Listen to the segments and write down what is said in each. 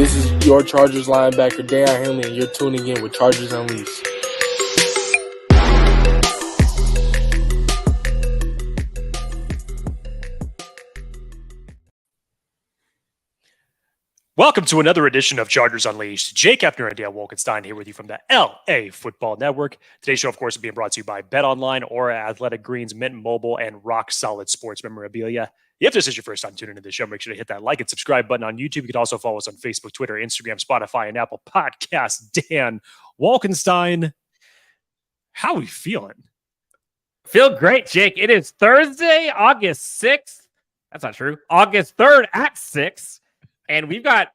This is your Chargers linebacker, Deion Henley, and you're tuning in with Chargers Unleashed. Welcome to another edition of Chargers Unleashed. Jake Hefner and Dale Wolkenstein here with you from the LAFB Network. Today's show, of course, is being brought to you by BetOnline, Aura Athletic Greens, Mint Mobile, and Rock Solid Sports Memorabilia. If this is your first time tuning into the show, make sure to hit that like and subscribe button on YouTube. You can also follow us on Facebook, Twitter, Instagram, Spotify, and Apple Podcasts. Dan Wolkenstein, how are we feeling? Feel great, Jake. It is Thursday, August 6th. That's not true. August 3rd at 6. And we've got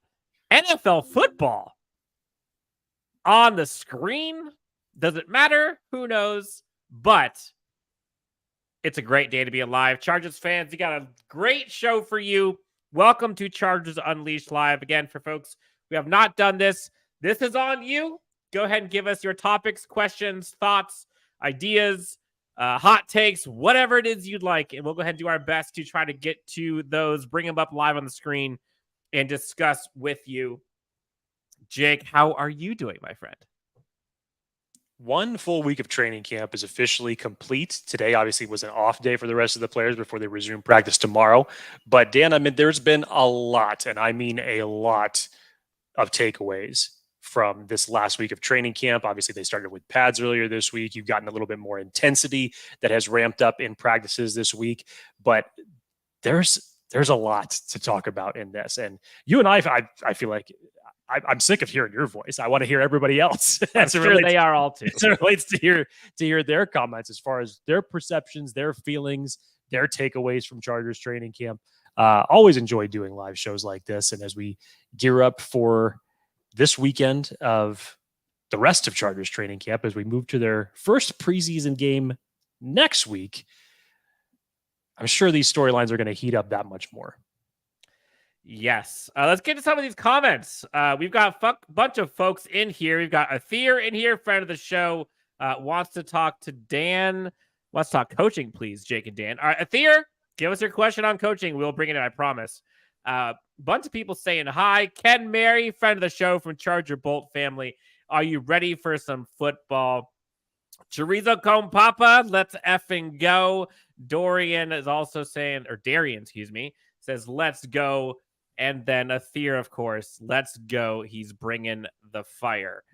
NFL football on the screen. Does it matter? Who knows? But it's a great day to be alive. Chargers fans, we got a great show for you. Welcome to Chargers Unleashed Live. Again, for folks who have not done this, this is on you. Go ahead and give us your topics, questions, thoughts, ideas, hot takes, whatever it is you'd like. And we'll go ahead and do our best to try to get to those, bring them up live on the screen, and discuss with you. Jake, how are you doing, my friend? One full week of training camp is officially complete. Today, obviously, was an off day for the rest of the players before they resume practice tomorrow. But, Dan, I mean, there's been a lot, and I mean a lot of takeaways from this last week of training camp. Obviously, they started with pads earlier this week. You've gotten a little bit more intensity that has ramped up in practices this week. But there's a lot to talk about in this. And you and I feel like I'm sick of hearing your voice. I want to hear everybody else. I'm sure they are all too. As it relates to hear their comments as far as their perceptions, their feelings, their takeaways from Chargers training camp. Always enjoy doing live shows like this. And as we gear up for this weekend of the rest of Chargers training camp, as we move to their first preseason game next week, I'm sure these storylines are going to heat up that much more. Yes. Let's get to some of these comments. We've got a bunch of folks in here. We've got Athir in here, friend of the show, wants to talk to Dan. Let's talk coaching, please, Jake and Dan. All right, Athir, give us your question on coaching. We'll bring it in, I promise. Bunch of people saying hi. Ken Mary, friend of the show from Charger Bolt family. Are you ready for some football? Chorizo Cone Papa, let's effing go. Dorian is also saying, or Darian, excuse me, says, let's go. And then Athir, of course, let's go. He's bringing the fire.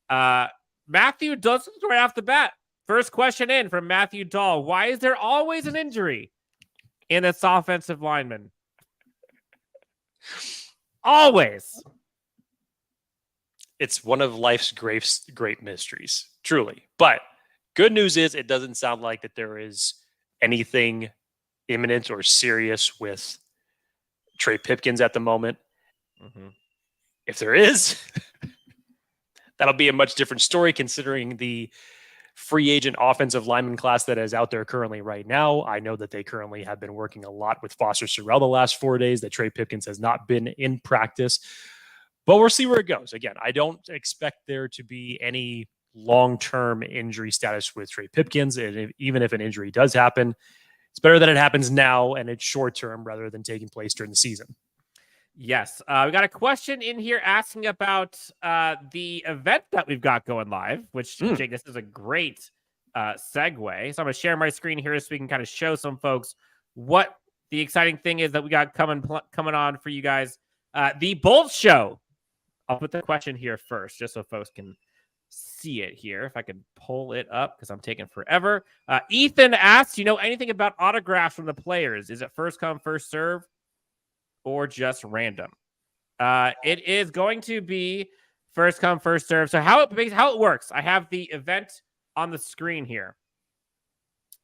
Matthew does right off the bat. First question in from Matthew Dahl. Why is there always an injury in this offensive lineman? Always. It's one of life's great mysteries, truly. But good news is it doesn't sound like that there is anything imminent or serious with Trey Pipkins at the moment. Mm-hmm. If there is, that'll be a much different story considering the free agent offensive lineman class that is out there currently right now. I know that they currently have been working a lot with Foster Sorrell the last 4 days, that Trey Pipkins has not been in practice. But we'll see where it goes. Again, I don't expect there to be any long-term injury status with Trey Pipkins. And even if an injury does happen, it's better that it happens now and it's short-term rather than taking place during the season. Yes. We got a question in here asking about the event that we've got going live, which, Jake, this is a great segue. So I'm going to share my screen here so we can kind of show some folks what the exciting thing is that we got coming on for you guys. The Bolt Show. I'll put the question here first just so folks can see it here. If I could pull it up because I'm taking forever. Ethan asks, you know anything about autographs from the players? Is it first come, first serve, or just random? It is going to be first come, first serve. So how it works, I have the event on the screen here.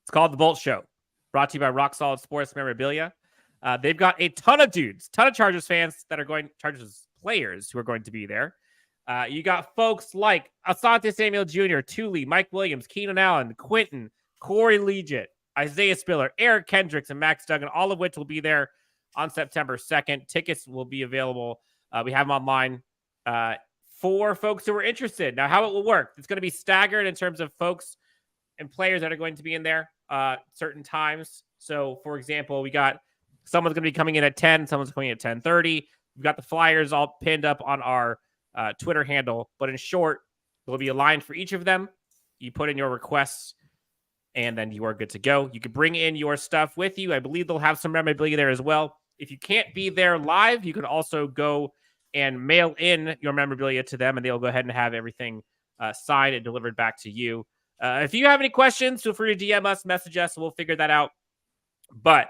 It's called the Bolt Show, brought to you by Rock Solid Sports Memorabilia. They've got a ton of Chargers fans that are Chargers players who are going to be there. You got folks like Asante Samuel Jr., Thule, Mike Williams, Keenan Allen, Quentin, Corey Legit, Isaiah Spiller, Eric Kendricks, and Max Duggan, all of which will be there on September 2nd. Tickets will be available. We have them online for folks who are interested. Now, how it will work, it's going to be staggered in terms of folks and players that are going to be in there certain times. So, for example, we got someone's going to be coming in at 10, someone's coming in at 10:30. We've got the flyers all pinned up on our Twitter handle, but in short, there'll be a line for each of them. You put in your requests, and then you are good to go. You can bring in your stuff with you. I believe they'll have some memorabilia there as well. If you can't be there live, you can also go and mail in your memorabilia to them, and they'll go ahead and have everything signed and delivered back to you. If you have any questions, feel free to DM us, message us, and we'll figure that out. But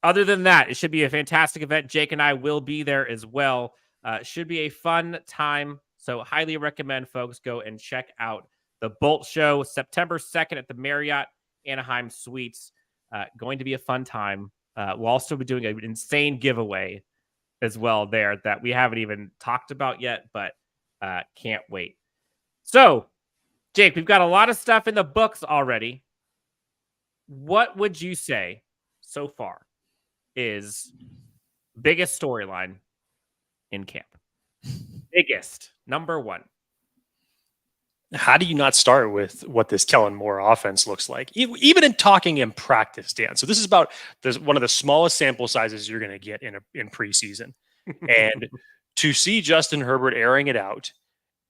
other than that, it should be a fantastic event. Jake and I will be there as well. Should be a fun time. So highly recommend folks go and check out the Bolt Show, September 2nd at the Marriott Anaheim Suites. Going to be a fun time. We'll also be doing an insane giveaway as well there that we haven't even talked about yet, but can't wait. So, Jake, we've got a lot of stuff in the books already. What would you say so far is biggest storyline in camp? Biggest, number one. How do you not start with what this Kellen Moore offense looks like? Even in talking in practice, Dan. So this is about one of the smallest sample sizes you're going to get in preseason. And to see Justin Herbert airing it out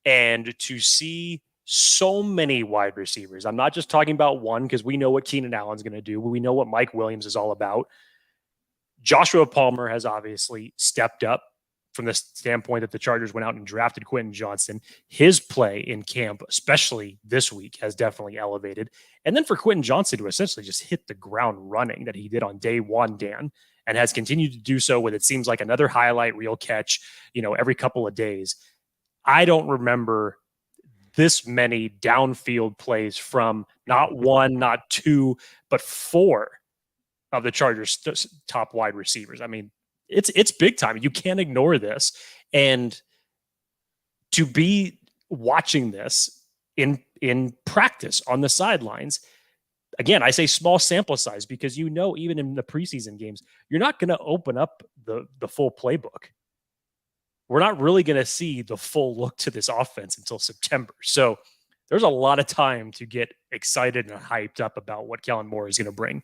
and to see so many wide receivers. I'm not just talking about one because we know what Keenan Allen's going to do. We know what Mike Williams is all about. Joshua Palmer has obviously stepped up from the standpoint that the Chargers went out and drafted Quentin Johnston. His play in camp, especially this week, has definitely elevated. And then for Quentin Johnston to essentially just hit the ground running that he did on day one, Dan, and has continued to do so with, it seems like, another highlight reel catch, every couple of days. I don't remember this many downfield plays from not one, not two, but four of the Chargers' top wide receivers. I mean, it's big time. You can't ignore this. And to be watching this in practice on the sidelines, again, I say small sample size because even in the preseason games, you're not going to open up the full playbook. We're not really going to see the full look to this offense until September. So there's a lot of time to get excited and hyped up about what Kellen Moore is going to bring.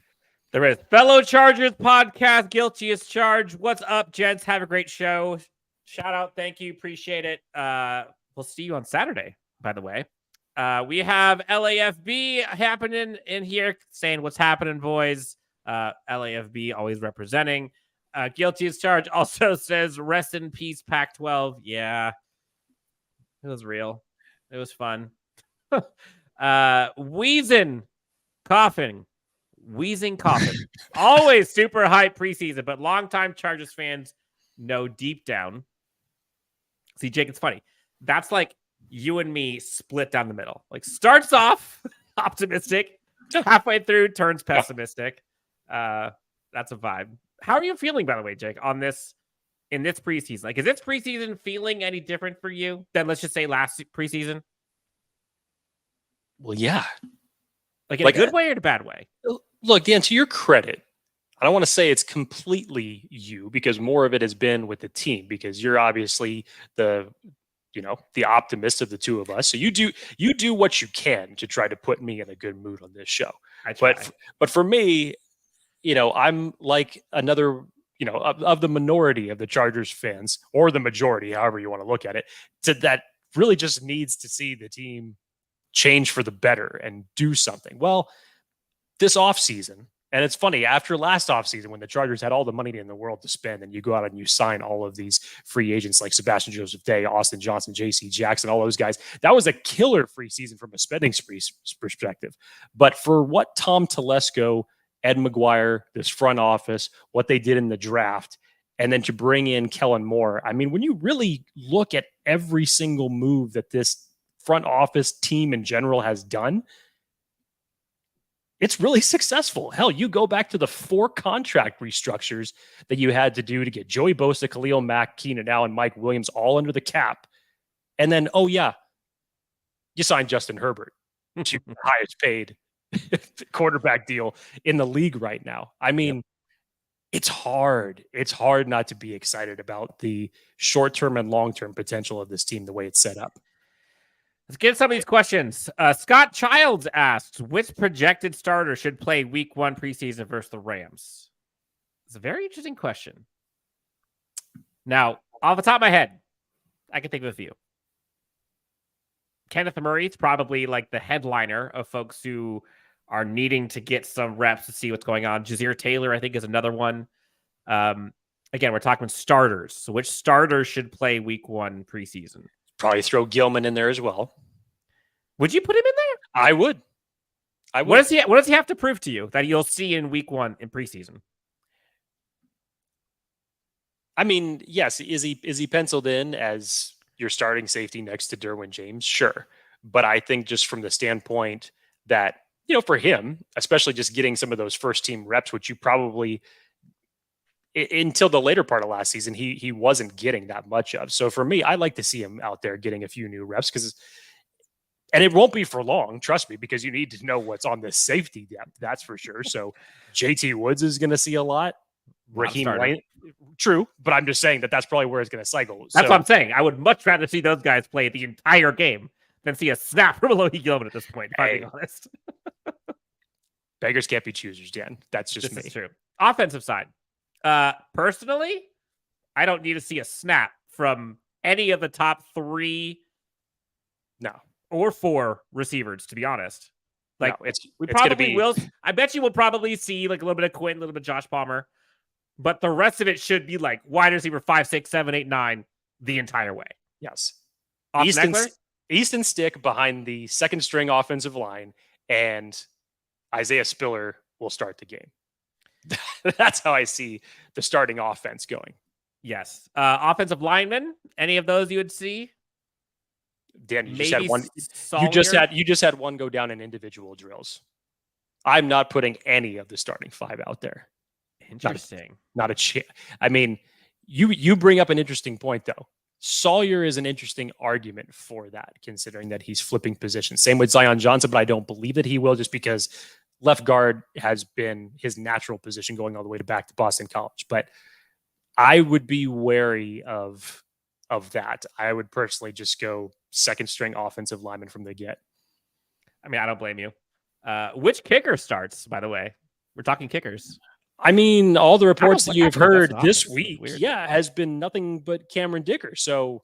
There is Fellow Chargers podcast, Guilty as Charged. What's up, gents? Have a great show. Shout out. Thank you. Appreciate it. We'll see you on Saturday, by the way. We have LAFB happening in here saying what's happening, boys. LAFB always representing. Guilty as Charged also says rest in peace, Pac-12. Yeah, it was real. It was fun. Wheezing coughing. Always super hype preseason, but longtime Chargers fans know deep down. See, Jake, it's funny. That's like you and me split down the middle. Like starts off optimistic, halfway through turns pessimistic. That's a vibe. How are you feeling, by the way, Jake, on this in this preseason? Like, is this preseason feeling any different for you than, let's just say, last preseason? Well, yeah. Like in a good way or in a bad way? Look, Dan, to your credit, I don't want to say it's completely you because more of it has been with the team because you're obviously the optimist of the two of us. So you do what you can to try to put me in a good mood on this show. But for me, I'm like another, of the minority of the Chargers fans or the majority, however you want to look at it, that really just needs to see the team change for the better and do something. Well, this offseason, and it's funny, after last offseason when the Chargers had all the money in the world to spend and you go out and you sign all of these free agents like Sebastian Joseph Day, Austin Johnson, J.C. Jackson, all those guys, that was a killer free season from a spending spree perspective. But for what Tom Telesco, Ed McGuire, this front office, what they did in the draft, and then to bring in Kellen Moore, I mean, when you really look at every single move that this front office team in general has done, it's really successful. Hell, you go back to the 4 contract restructures that you had to do to get Joey Bosa, Khalil Mack, Keenan Allen, Mike Williams all under the cap. And then, you signed Justin Herbert to the highest paid quarterback deal in the league right now. I mean, It's hard. It's hard not to be excited about the short-term and long-term potential of this team, the way it's set up. Let's get some of these questions. Scott Childs asks, which projected starter should play week 1 preseason versus the Rams? It's a very interesting question. Now, off the top of my head, I can think of a few. Kenneth Murray is probably like the headliner of folks who are needing to get some reps to see what's going on. Jazir Taylor, I think, is another one. Again, we're talking starters. So which starters should play week 1 preseason? Probably throw Gilman in there as well. Would you put him in there? I would. What does he have to prove to you that you'll see in week 1 in preseason? I mean, yes, is he penciled in as your starting safety next to Derwin James? Sure. But I think just from the standpoint that, for him, especially just getting some of those first team reps, which you probably until the later part of last season, he wasn't getting that much of. So for me, I like to see him out there getting a few new reps and it won't be for long, trust me, because you need to know what's on the safety depth. That's for sure. So JT Woods is going to see a lot. Raheem Lane, true, but I'm just saying that's probably where it's going to cycle. That's what I'm saying. I would much rather see those guys play the entire game than see a snap from Alohi Gilman at this point, if I'm being honest. Beggars can't be choosers, Dan. That's just me. True. Offensive side. Personally, I don't need to see a snap from any of the top 3 or 4 receivers, to be honest. Like, no, we probably will. I bet you we'll probably see like a little bit of Quinn, a little bit of Josh Palmer. But the rest of it should be like wide receiver 5, 6, 7, 8, 9 the entire way. Yes. Easton Stick behind the second string offensive line, and Isaiah Spiller will start the game. That's how I see the starting offense going. Yes. Offensive linemen, any of those you would see? Dan, you just had one. You just had one go down in individual drills. I'm not putting any of the starting 5 out there. Interesting. Not a chance. I mean, you bring up an interesting point, though. Sawyer is an interesting argument for that, considering that he's flipping positions. Same with Zion Johnson, but I don't believe that he will, just because left guard has been his natural position going all the way back to Boston College. But I would be wary of that. I would personally just go second string offensive lineman from the get. I mean, I don't blame you. Which kicker starts, by the way? We're talking kickers. I mean, all the reports that you've heard this week, has been nothing but Cameron Dicker. So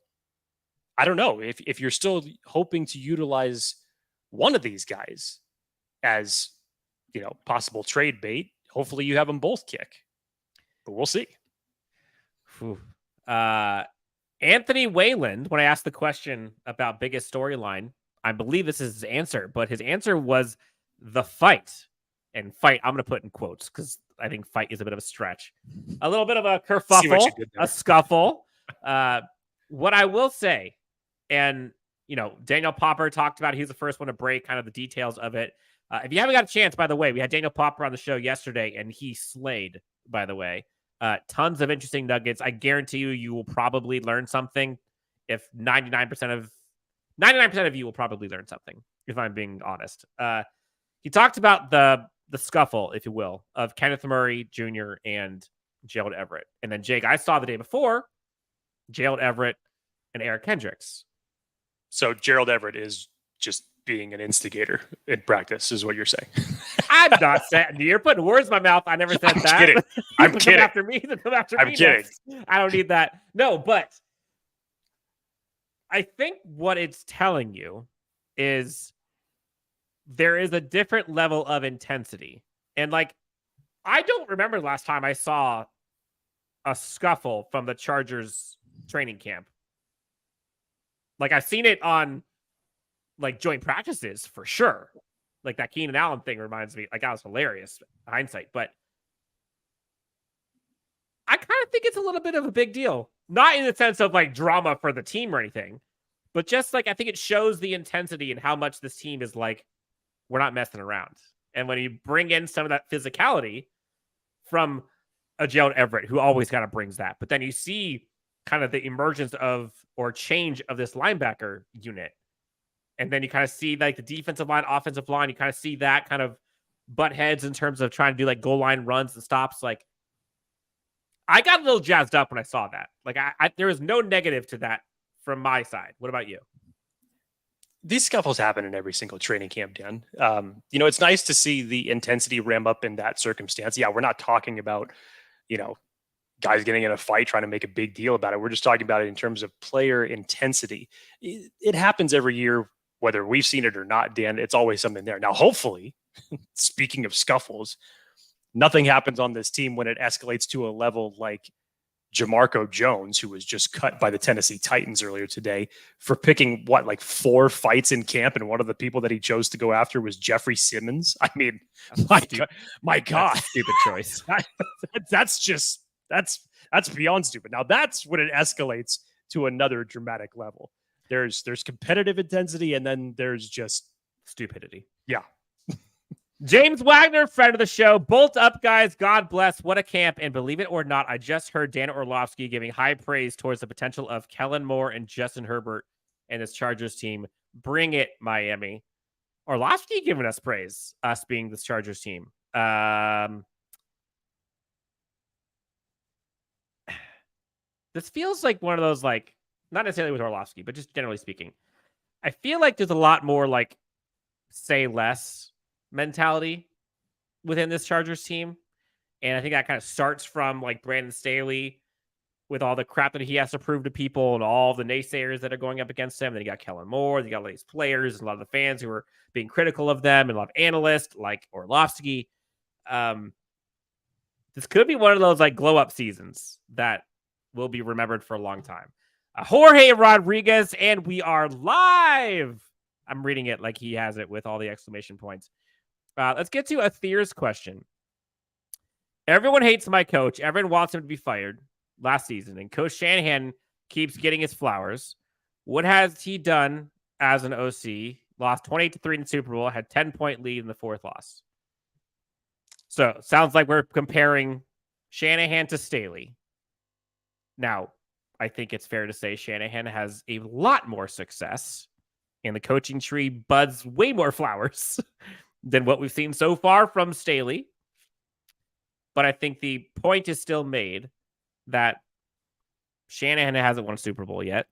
I don't know if you're still hoping to utilize one of these guys as, possible trade bait. Hopefully you have them both kick, but we'll see. Anthony Wayland, when I asked the question about biggest storyline, I believe this is his answer, but his answer was the fight. And fight, I'm going to put in quotes because I think fight is a bit of a stretch. A little bit of a kerfuffle, a scuffle. What I will say, and, Daniel Popper talked about, he was the first one to break kind of the details of it. If you haven't got a chance, by the way, we had Daniel Popper on the show yesterday, and he slayed, by the way. Tons of interesting nuggets. I guarantee you will probably learn something. If 99% of you will probably learn something, if I'm being honest. He talked about the scuffle, if you will, of Kenneth Murray Jr. and Gerald Everett. And then, Jake, I saw the day before Gerald Everett and Eric Hendricks. So Gerald Everett is just being an instigator in practice, is what you're saying. I'm not saying. You're putting words in my mouth. I never said that. Kidding. I'm kidding. Come after me. I'm kidding. I don't need that. No, but I think what it's telling you is there is a different level of intensity. And I don't remember the last time I saw a scuffle from the Chargers training camp. I've seen it on joint practices for sure. That Keenan Allen thing reminds me, that was hilarious hindsight, but I kind of think it's a little bit of a big deal. Not in the sense of drama for the team or anything, but just I think it shows the intensity and how much this team is we're not messing around. And when you bring in some of that physicality from a Gerald Everett, who always kind of brings that, but then you see kind of the emergence of or change of this linebacker unit. And then you kind of see the defensive line, offensive line, you kind of see that kind of butt heads in terms of trying to do goal line runs and stops. I got a little jazzed up when I saw that. There was no negative to that from my side. What about you? These scuffles happen in every single training camp, Dan. It's nice to see the intensity ramp up in that circumstance. Yeah, we're not talking about, guys getting in a fight, trying to make a big deal about it. We're just talking about it in terms of player intensity. It happens every year, whether we've seen it or not, Dan. It's always something there. Now, hopefully, speaking of scuffles, nothing happens on this team when it escalates to a level like Jamarco Jones, who was just cut by the Tennessee Titans earlier today for picking like 4 fights in camp, and one of the people that he chose to go after was Jeffrey Simmons. I mean, my God, stupid choice. That's beyond stupid. Now that's when it escalates to another dramatic level. There's competitive intensity, and then there's just stupidity. Yeah. James Wagner, friend of the show. Bolt up, guys. God bless. What a camp. And believe it or not, I just heard Dan Orlovsky giving high praise towards the potential of Kellen Moore and Justin Herbert and this Chargers team. Bring it, Miami. Orlovsky giving us praise, us being this Chargers team. This feels like one of those, like, not necessarily with Orlovsky, but just generally speaking. I feel like there's a lot more, like, say less mentality within this Chargers team. And I think that kind of starts from like Brandon Staley with all the crap that he has to prove to people and all the naysayers that are going up against him. Then you got Kellen Moore, you got all these players and a lot of the fans who are being critical of them, and a lot of analysts like Orlovsky. This could be one of those like glow up seasons that will be remembered for a long time. Jorge Rodriguez, and we are live. I'm reading it like he has it with all the exclamation points. Let's get to Athir's question. Everyone hates my coach. Everyone wants him to be fired last season. And Coach Shanahan keeps getting his flowers. What has he done as an OC? Lost 28-3 in the Super Bowl. Had 10-point lead in the 4th loss. So, sounds like we're comparing Shanahan to Staley. Now, I think it's fair to say Shanahan has a lot more success. And the coaching tree buds way more flowers than what we've seen so far from Staley. But I think the point is still made that Shanahan hasn't won a Super Bowl yet.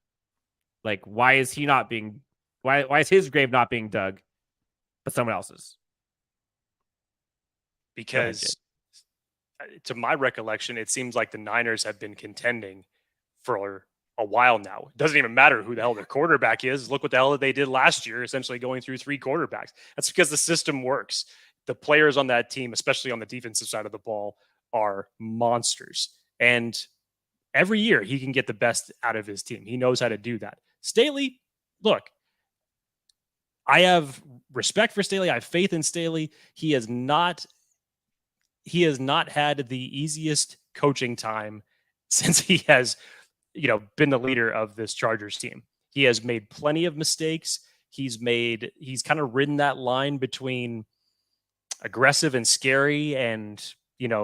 Like, why is he not being... Why is his grave not being dug, but someone else's? Because, to my recollection, it seems like the Niners have been contending for a while now. It doesn't even matter who the hell their quarterback is. Look what the hell they did last year, essentially going through 3 quarterbacks. That's because the system works. The players on that team, especially on the defensive side of the ball, are monsters. And every year he can get the best out of his team. He knows how to do that. Staley, look, I have respect for Staley. I have faith in Staley. He has not had the easiest coaching time since he has been the leader of this Chargers team. He has made plenty of mistakes. He's kind of ridden that line between aggressive and scary and,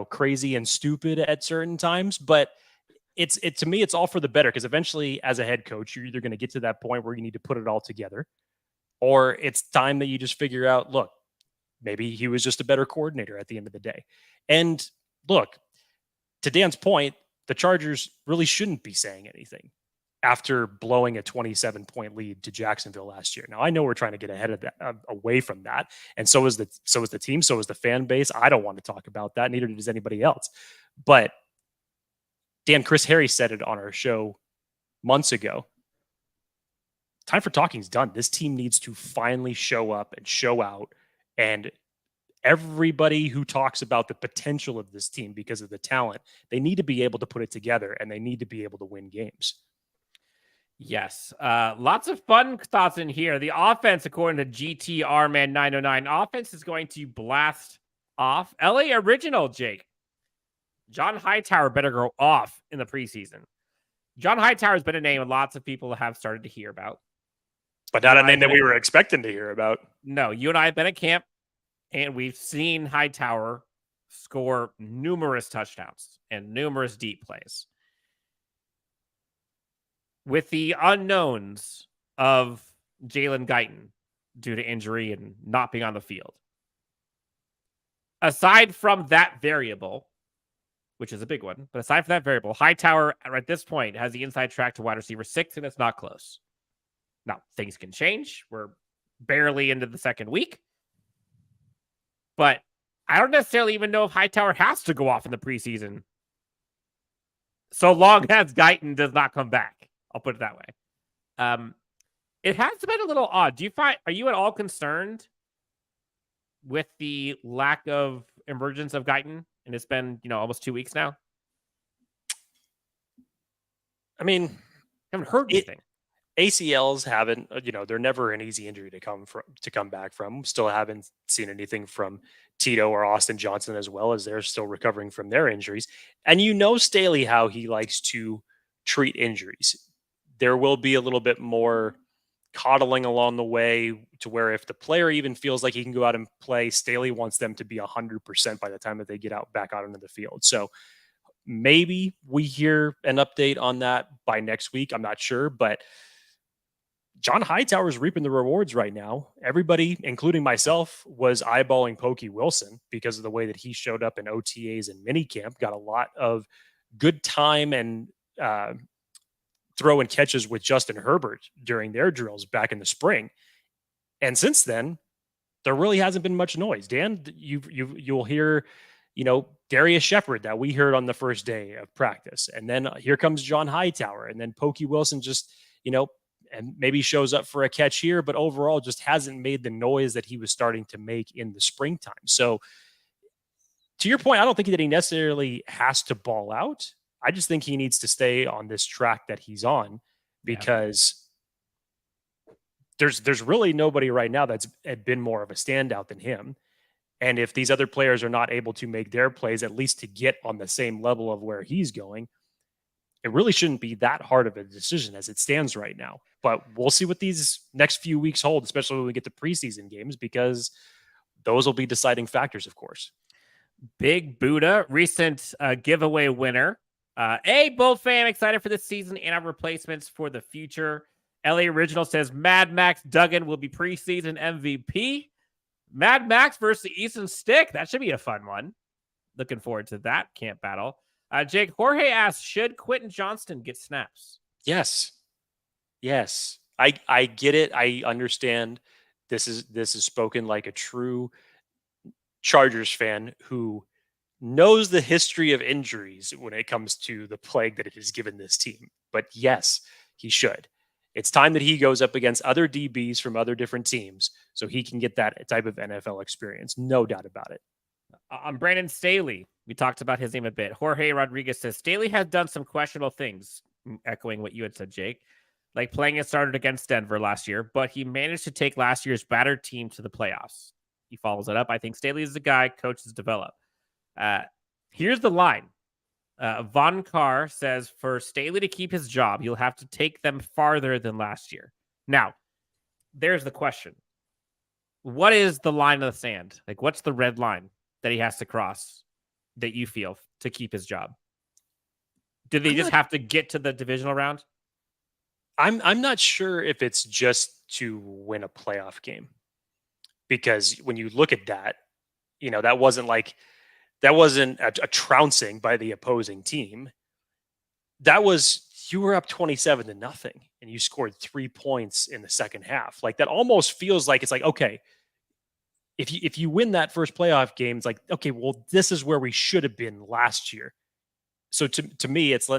crazy and stupid at certain times. But to me, it's all for the better, because eventually as a head coach, you're either going to get to that point where you need to put it all together, or it's time that you just figure out, look, maybe he was just a better coordinator at the end of the day. And look, to Dan's point, the Chargers really shouldn't be saying anything after blowing a 27-point lead to Jacksonville last year. Now, I know we're trying to get ahead of that, away from that, and so is the team, so is the fan base. I don't want to talk about that. Neither does anybody else. But Dan, Chris Harry said it on our show months ago. Time for talking's done. This team needs to finally show up and show out, and everybody who talks about the potential of this team because of the talent, they need to be able to put it together, and they need to be able to win games. Yes. Lots of fun thoughts in here. The offense, according to GTR Man 909, offense is going to blast off. LA Original, Jake. John Hightower better go off in the preseason. John Hightower has been a name lots of people have started to hear about. But not a name that we were expecting to hear about. No, you and I have been at camp, and we've seen Hightower score numerous touchdowns and numerous deep plays. With the unknowns of Jalen Guyton due to injury and not being on the field. Aside from that variable, which is a big one, but aside from that variable, Hightower at this point has the inside track to wide receiver 6, and it's not close. Now, things can change. We're barely into the second week. But I don't necessarily even know if Hightower has to go off in the preseason So long as Guyton does not come back. I'll put it that way. It has been a little odd. Are you at all concerned with the lack of emergence of Guyton? And it's been, almost 2 weeks now. I mean, I haven't heard anything. ACLs haven't, they're never an easy injury to come back from. Still haven't seen anything from Tito or Austin Johnson, as well as they're still recovering from their injuries. And Staley, how he likes to treat injuries. There will be a little bit more coddling along the way, to where if the player even feels like he can go out and play, Staley wants them to be 100% by the time that they get back out into the field. So maybe we hear an update on that by next week. I'm not sure, but John Hightower is reaping the rewards right now. Everybody, including myself, was eyeballing Pokey Wilson because of the way that he showed up in OTAs and minicamp. Got a lot of good time and throw and catches with Justin Herbert during their drills back in the spring. And since then, there really hasn't been much noise. Dan, you'll hear, Darius Shepard that we heard on the first day of practice. And then here comes John Hightower. And then Pokey Wilson just, and maybe shows up for a catch here, but overall just hasn't made the noise that he was starting to make in the springtime. So to your point, I don't think that he necessarily has to ball out. I just think he needs to stay on this track that he's on, because there's really nobody right now that's been more of a standout than him. And if these other players are not able to make their plays, at least to get on the same level of where he's going, it really shouldn't be that hard of a decision as it stands right now. But we'll see what these next few weeks hold, especially when we get to preseason games, because those will be deciding factors, of course. Big Buddha, recent giveaway winner. Hey, Bold fan, excited for this season and our replacements for the future. LA Original says Mad Max Duggan will be preseason MVP. Mad Max versus Easton Stick. That should be a fun one. Looking forward to that camp battle. Jake Jorge asks, should Quentin Johnston get snaps? Yes. I get it. I understand. This is spoken like a true Chargers fan who knows the history of injuries when it comes to the plague that it has given this team. But yes, he should. It's time that he goes up against other DBs from other different teams so he can get that type of NFL experience. No doubt about it. Brandon Staley, we talked about his name a bit. Jorge Rodriguez says Staley has done some questionable things, echoing what you had said, Jake, like playing it started against Denver last year, but he managed to take last year's battered team to the playoffs. He follows it up. I think Staley is the guy coaches develop. Here's the line. Von Carr says for Staley to keep his job, he'll have to take them farther than last year. Now, there's the question. What is the line of the sand? Like, what's the red line that he has to cross that you feel to keep his job? Do they just have to get to the divisional round? I'm not sure if it's just to win a playoff game, because when you look at that, that wasn't a trouncing by the opposing team. That was, you were up 27-0 and you scored 3 points in the second half. Like, that almost feels like it's like, okay, if you win that first playoff game, it's like, okay, well, this is where we should have been last year. So to me, it's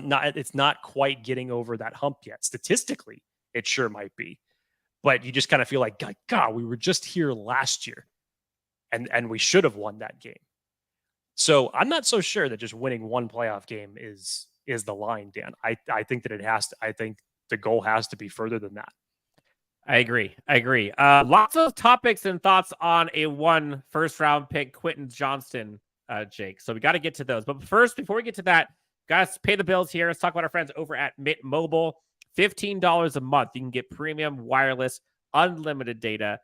not quite getting over that hump yet. Statistically, it sure might be, but you just kind of feel like, God, we were just here last year, and we should have won that game. So I'm not so sure that just winning one playoff game is the line, Dan. I think that I think the goal has to be further than that. I agree. Lots of topics and thoughts on a first-round pick, Quentin Johnston, Jake. So we got to get to those. But first, before we get to that, guys, pay the bills here. Let's talk about our friends over at Mint Mobile. $15 a month. You can get premium wireless, unlimited data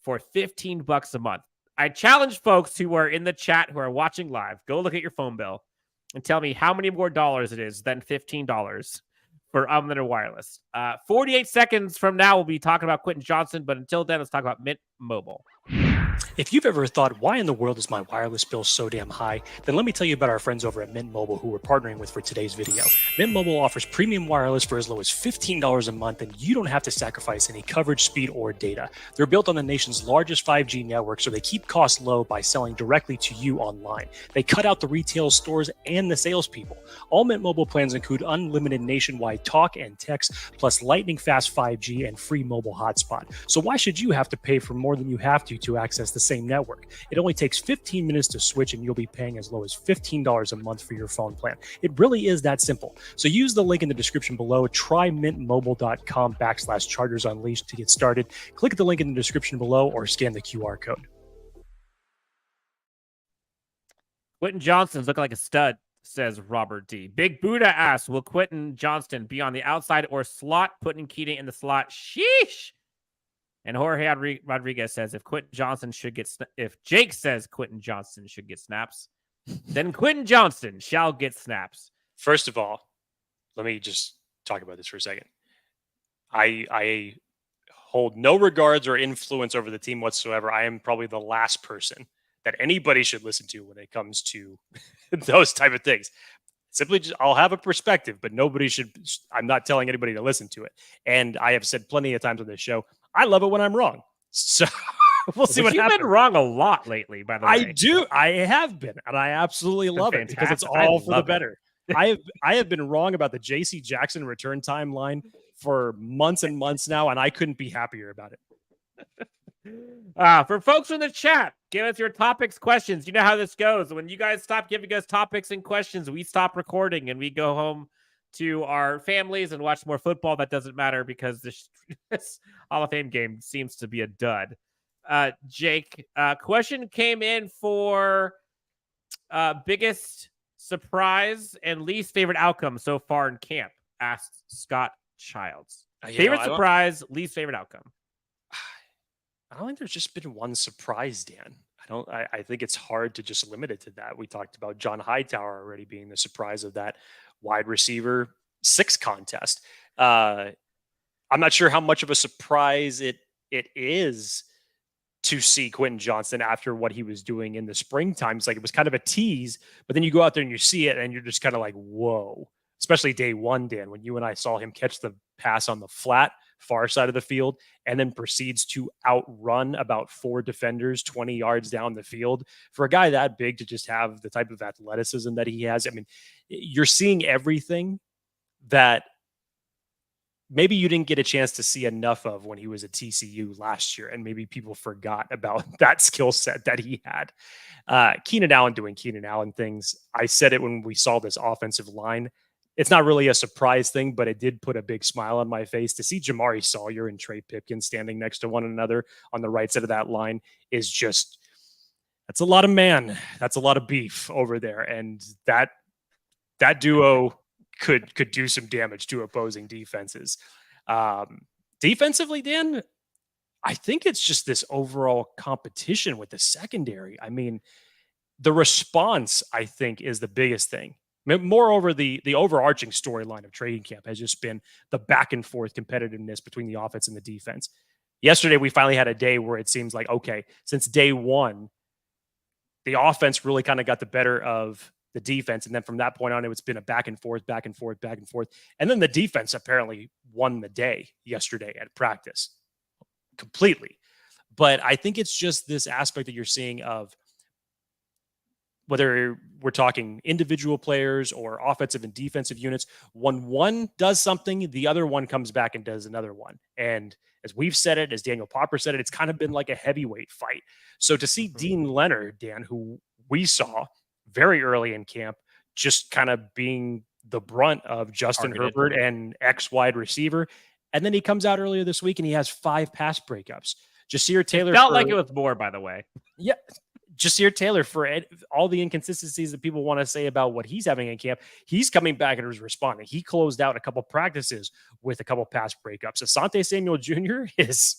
for $15 a month. I challenge folks who are in the chat, who are watching live, go look at your phone bill and tell me how many more dollars it is than $15 for unlimited wireless. 48 seconds from now, we'll be talking about Quentin Johnston, but until then, let's talk about Mint Mobile. If you've ever thought, why in the world is my wireless bill so damn high, then let me tell you about our friends over at Mint Mobile who we're partnering with for today's video. Mint Mobile offers premium wireless for as low as $15 a month, and you don't have to sacrifice any coverage, speed, or data. They're built on the nation's largest 5G network, so they keep costs low by selling directly to you online. They cut out the retail stores and the salespeople. All Mint Mobile plans include unlimited nationwide talk and text, plus lightning fast 5G and free mobile hotspot. So why should you have to pay for more than you have to access the same network? It only takes 15 minutes to switch, and you'll be paying as low as $15 a month for your phone plan. It really is that simple. So use the link in the description below. Try mintmobile.com/Chargers Unleashed to get started. Click the link in the description below or scan the QR code. Quentin Johnston's looking like a stud, says Robert D. Big Buddha asks, will Quentin Johnston be on the outside or slot, putting Keating in the slot? Sheesh. And Jorge Rodriguez says, if Jake says Quentin Johnston should get snaps, then Quentin Johnston shall get snaps. First of all, let me just talk about this for a second. I hold no regards or influence over the team whatsoever. I am probably the last person that anybody should listen to when it comes to those type of things. Simply just, I'll have a perspective, but nobody should. I'm not telling anybody to listen to it. And I have said plenty of times on this show, I love it when I'm wrong. So we'll see what happens. You've been wrong a lot lately, by the way. I do. I have been, and I absolutely love it because it's all for the better. I have been wrong about the J.C. Jackson return timeline for months and months now, and I couldn't be happier about it. For folks in the chat, give us your topics, questions. You know how this goes. When you guys stop giving us topics and questions, we stop recording and we go home to our families and watch more football. That doesn't matter because this Hall of Fame game seems to be a dud. Jake, question came in for biggest surprise and least favorite outcome so far in camp, asked Scott Childs. Favorite surprise, least favorite outcome. I don't think there's just been one surprise, Dan. I think it's hard to just limit it to that. We talked about John Hightower already being the surprise of that wide receiver 6 contest. I'm not sure how much of a surprise it is to see Quentin Johnston after what he was doing in the springtime. It's like it was kind of a tease, but then you go out there and you see it and you're just kind of like, whoa. Especially day one, Dan, when you and I saw him catch the pass on the flat far side of the field and then proceeds to outrun about 4 defenders 20 yards down the field. For a guy that big to just have the type of athleticism that he has, I mean, you're seeing everything that maybe you didn't get a chance to see enough of when he was at TCU last year, and maybe people forgot about that skill set that he had. Keenan Allen doing Keenan Allen things. I said it when we saw this offensive line. It's not really a surprise thing, but it did put a big smile on my face to see Jamari Sawyer and Trey Pipkins standing next to one another on the right side of that line is just, that's a lot of man. That's a lot of beef over there. And that duo could do some damage to opposing defenses. Defensively, Dan, I think it's just this overall competition with the secondary. I mean, the response, I think, is the biggest thing. Moreover, the overarching storyline of training camp has just been the back and forth competitiveness between the offense and the defense. Yesterday, we finally had a day where it seems like, okay, since day one, the offense really kind of got the better of the defense. And then from that point on, it's been a back and forth, back and forth, back and forth. And then the defense apparently won the day yesterday at practice completely. But I think it's just this aspect that you're seeing of whether we're talking individual players or offensive and defensive units, when one does something, the other one comes back and does another one. And as we've said it, as Daniel Popper said it, it's kind of been like a heavyweight fight. So to see Dean Leonard, Dan, who we saw very early in camp, just kind of being the brunt of Justin Herbert and X wide receiver. And then he comes out earlier this week and he has 5 pass breakups. Jasir Taylor felt like it was more, by the way. Yeah. Jasir Taylor, for all the inconsistencies that people want to say about what he's having in camp, he's coming back and is responding. He closed out a couple practices with a couple pass breakups. Asante Samuel Jr. is,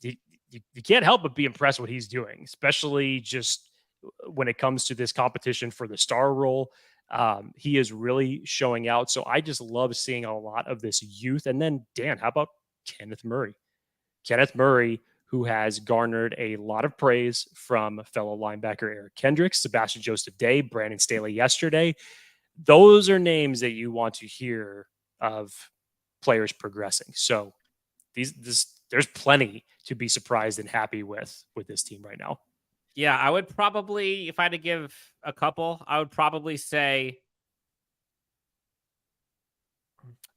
you can't help but be impressed what he's doing, especially just when it comes to this competition for the star role. He is really showing out. So I just love seeing a lot of this youth. And then, Dan, how about Kenneth Murray? Kenneth Murray, who has garnered a lot of praise from fellow linebacker Eric Kendricks, Sebastian Joseph Day, Brandon Staley yesterday. Those are names that you want to hear of players progressing. So there's plenty to be surprised and happy with this team right now. Yeah, I would probably, if I had to give a couple, I would probably say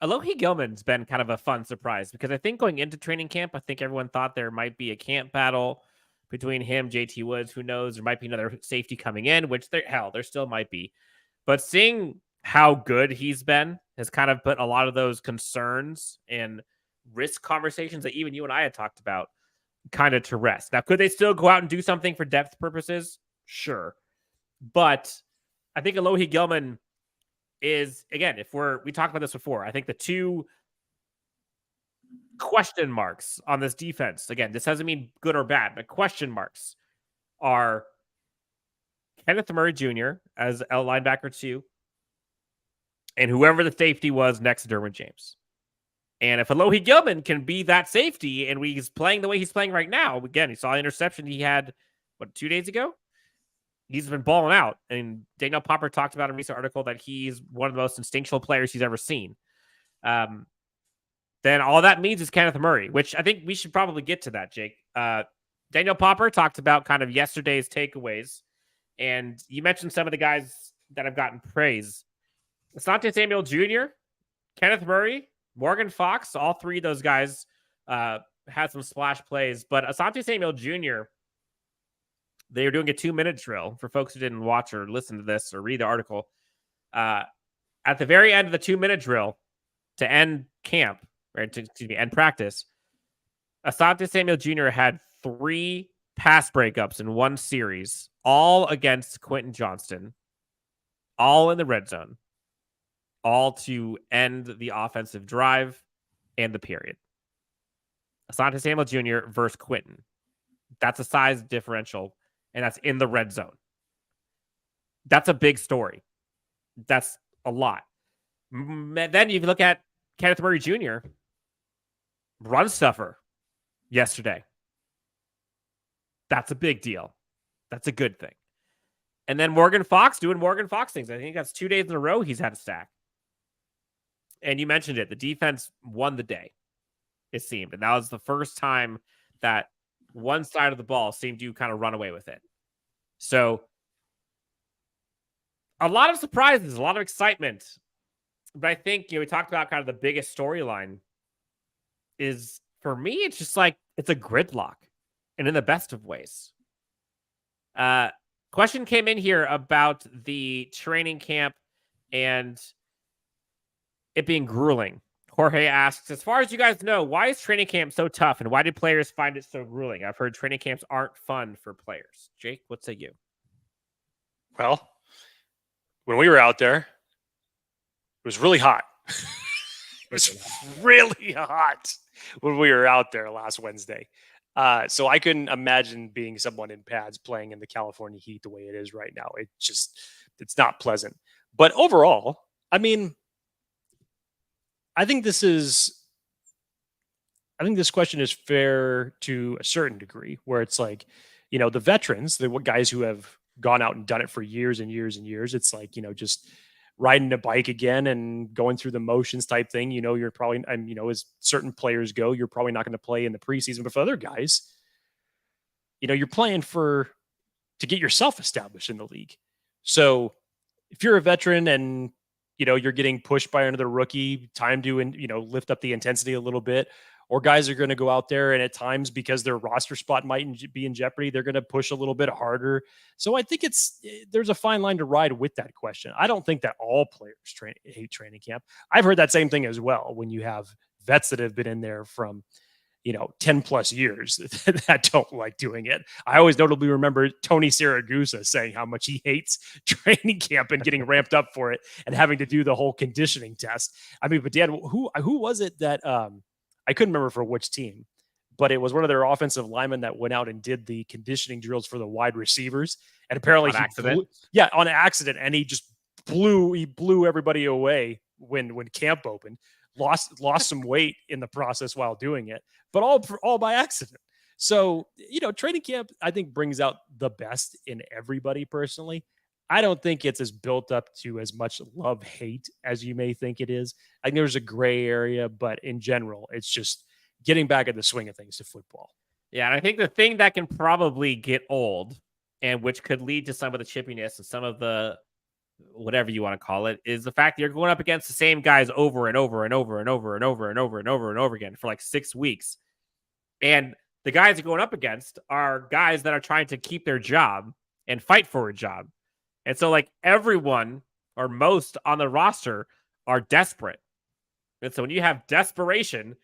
Alohi Gilman's been kind of a fun surprise because I think going into training camp, I think everyone thought there might be a camp battle between him, JT Woods, who knows, there might be another safety coming in, which there still might be. But seeing how good he's been has kind of put a lot of those concerns and risk conversations that even you and I had talked about kind of to rest. Now, could they still go out and do something for depth purposes? Sure. But I think Alohi Gilman is, again, we talked about this before, I think the two question marks on this defense, again, this doesn't mean good or bad, but question marks are Kenneth Murray Jr. as L linebacker 2, and whoever the safety was next to Derwin James. And if Alohi Gilman can be that safety and he's playing the way he's playing right now, again, he saw the interception he had, 2 days ago? He's been balling out. And Daniel Popper talked about in a recent article that he's one of the most instinctual players he's ever seen. Then all that means is Kenneth Murray, which I think we should probably get to that, Jake. Daniel Popper talked about kind of yesterday's takeaways. And you mentioned some of the guys that have gotten praise. Asante Samuel Jr., Kenneth Murray, Morgan Fox, all three of those guys had some splash plays. But Asante Samuel Jr., they were doing a 2-minute drill for folks who didn't watch or listen to this or read the article. At the very end of the 2-minute drill to end camp, right, to end practice, Asante Samuel Jr. had 3 pass breakups in one series, all against Quentin Johnston, all in the red zone, all to end the offensive drive and the period. Asante Samuel Jr. versus Quentin. That's a size differential, and that's in the red zone. That's a big story. That's a lot. Then you look at Kenneth Murray Jr., run stuffer yesterday. That's a big deal. That's a good thing. And then Morgan Fox doing Morgan Fox things. I think that's 2 days in a row he's had a sack. And you mentioned it. The defense won the day, it seemed. And that was the first time that one side of the ball seemed to kind of run away with it. So a lot of surprises, a lot of excitement. But I think, we talked about kind of the biggest storyline is, for me, it's just like, it's a gridlock, and in the best of ways. Question came in here about the training camp and it being grueling. Jorge asks, as far as you guys know, why is training camp so tough and why do players find it so grueling? I've heard training camps aren't fun for players. Jake, what say you? Well, when we were out there, it was really hot. It was really hot when we were out there last Wednesday. So I couldn't imagine being someone in pads playing in the California heat the way it is right now. It's not pleasant. But overall, I mean, I think this question is fair to a certain degree, where it's like, the veterans, the guys who have gone out and done it for years and years and years. It's like, just riding a bike again and going through the motions type thing. You're probably, as certain players go, you're probably not going to play in the preseason. But for other guys, you're playing to get yourself established in the league. So if you're a veteran and, you're getting pushed by another rookie, time to, lift up the intensity a little bit, or guys are going to go out there and at times, because their roster spot might be in jeopardy, they're going to push a little bit harder. So I think there's a fine line to ride with that question. I don't think that all players hate training camp. I've heard that same thing as well. When you have vets that have been in there from, 10 plus years that don't like doing it. I always notably remember Tony Siragusa saying how much he hates training camp and getting ramped up for it and having to do the whole conditioning test. I mean, but Dan, who was it that, I couldn't remember for which team, but it was one of their offensive linemen that went out and did the conditioning drills for the wide receivers. And apparently on accident. On accident. And he just blew everybody away when camp opened, lost some weight in the process while doing it, but all by accident. So, training camp, I think, brings out the best in everybody personally. I don't think it's as built up to as much love-hate as you may think it is. I think there's a gray area, but in general, it's just getting back in the swing of things to football. Yeah, and I think the thing that can probably get old and which could lead to some of the chippiness and some of the whatever you want to call it is the fact that you're going up against the same guys over and over and over and over and over and over and over and over again for like 6 weeks. And the guys you're going up against are guys that are trying to keep their job and fight for a job. And so like everyone or most on the roster are desperate. And so when you have desperation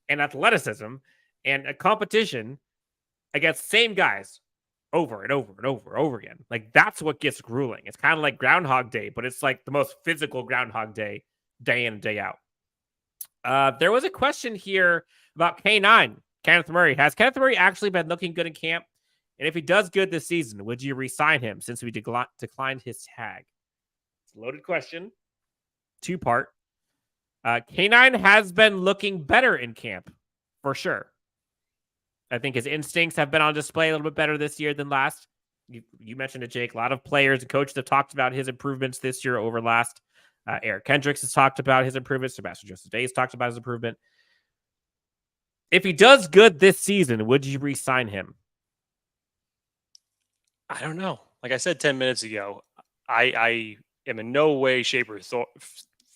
and athleticism and a competition against the same guys over and over and over and over again, like that's what gets grueling. It's kind of like Groundhog Day, but it's like the most physical Groundhog Day, day in and day out. There was a question here about K9, Kenneth Murray. Has Kenneth Murray actually been looking good in camp? And if he does good this season, would you re-sign him since we declined his tag? It's a loaded question. 2-part. K9 has been looking better in camp, for sure. I think his instincts have been on display a little bit better this year than last. You mentioned it, Jake. A lot of players and coaches have talked about his improvements this year over last. Eric Kendricks has talked about his improvements. Sebastian Joseph Day has talked about his improvement. If he does good this season, would you re-sign him? I don't know. Like I said 10 minutes ago, I am in no way, shape, or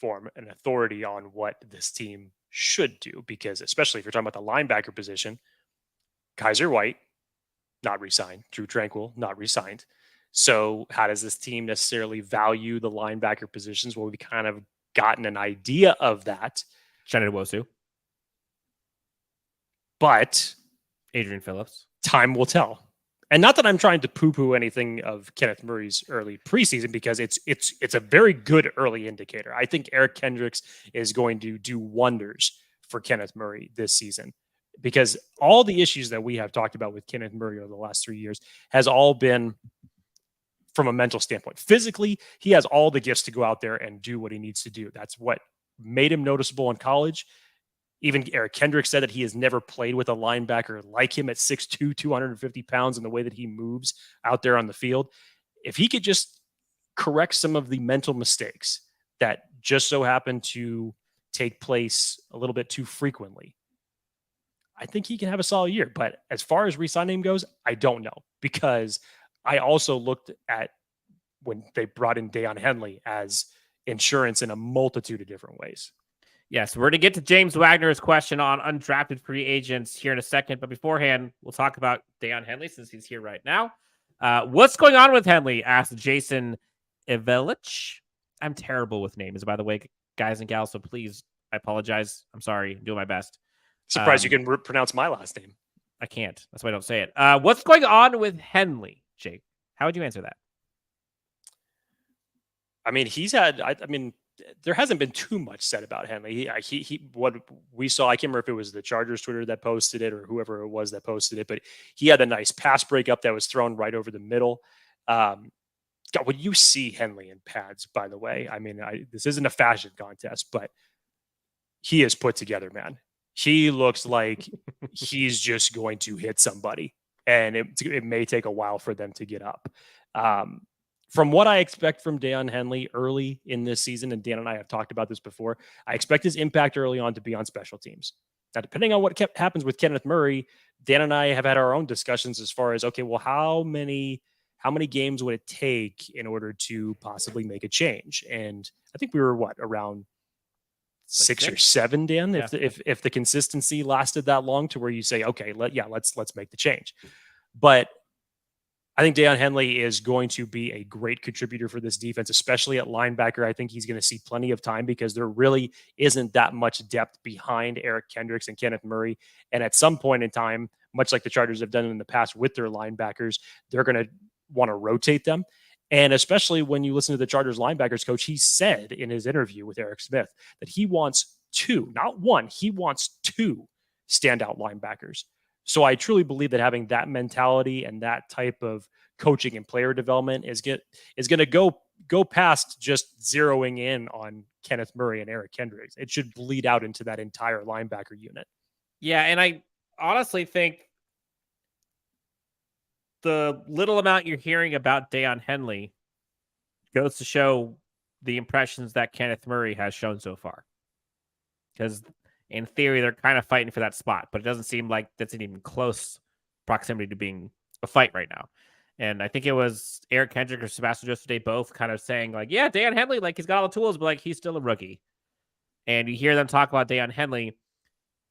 form an authority on what this team should do, because especially if you're talking about the linebacker position, Kaiser White, not re-signed. Drew Tranquil, not re-signed. So how does this team necessarily value the linebacker positions? Well, we've kind of gotten an idea of that. Shannon Wosu. But Adrian Phillips. Time will tell. And not that I'm trying to poo-poo anything of Kenneth Murray's early preseason, because it's a very good early indicator. I think Eric Kendricks is going to do wonders for Kenneth Murray this season, because all the issues that we have talked about with Kenneth Murray over the last 3 years has all been from a mental standpoint. Physically, he has all the gifts to go out there and do what he needs to do. That's what made him noticeable in college. Even Eric Kendricks said that he has never played with a linebacker like him at 6'2", 250 pounds, in the way that he moves out there on the field. If he could just correct some of the mental mistakes that just so happen to take place a little bit too frequently, I think he can have a solid year. But as far as re-signing him goes, I don't know, because I also looked at when they brought in Deion Henley as insurance in a multitude of different ways. Yes, we're going to get to James Wagner's question on undrafted free agents here in a second. But beforehand, we'll talk about Deion Henley since he's here right now. What's going on with Henley? Asked Jason Ivelich. I'm terrible with names, by the way, guys and gals. So please, I apologize. I'm sorry. I'm doing my best. Surprised you can pronounce my last name. I can't. That's why I don't say it. What's going on with Henley, Jake? How would you answer that? I mean, there hasn't been too much said about Henley. He what we saw, I can't remember if it was the Chargers Twitter that posted it or whoever it was that posted it, but he had a nice pass breakup that was thrown right over the middle. God, when you see Henley in pads, by the way, I mean, this isn't a fashion contest, but he is put together, man. He looks like he's just going to hit somebody, and it may take a while for them to get up. From what I expect from Deion Henley early in this season, and Dan and I have talked about this before, I expect his impact early on to be on special teams. Now, depending on what happens with Kenneth Murray, Dan and I have had our own discussions as far as, okay, well, how many games would it take in order to possibly make a change? And I think we were around six or seven, Dan, yeah. if the consistency lasted that long to where you say, okay, let's make the change. But I think Deion Henley is going to be a great contributor for this defense, especially at linebacker. I think he's going to see plenty of time because there really isn't that much depth behind Eric Kendricks and Kenneth Murray. And at some point in time, much like the Chargers have done in the past with their linebackers, they're going to want to rotate them. And especially when you listen to the Chargers linebackers coach, he said in his interview with Eric Smith that he wants two, not one, he wants two standout linebackers. So I truly believe that having that mentality and that type of coaching and player development is going to go past just zeroing in on Kenneth Murray and Eric Kendricks. It should bleed out into that entire linebacker unit. Yeah, and I honestly think the little amount you're hearing about Deion Henley goes to show the impressions that Kenneth Murray has shown so far. Because in theory, they're kind of fighting for that spot, but it doesn't seem like that's an even close proximity to being a fight right now. And I think it was Eric Kendrick or Sebastian Joseph Day both kind of saying, like, yeah, Deion Henley, like, he's got all the tools, but, like, he's still a rookie. And you hear them talk about Deion Henley.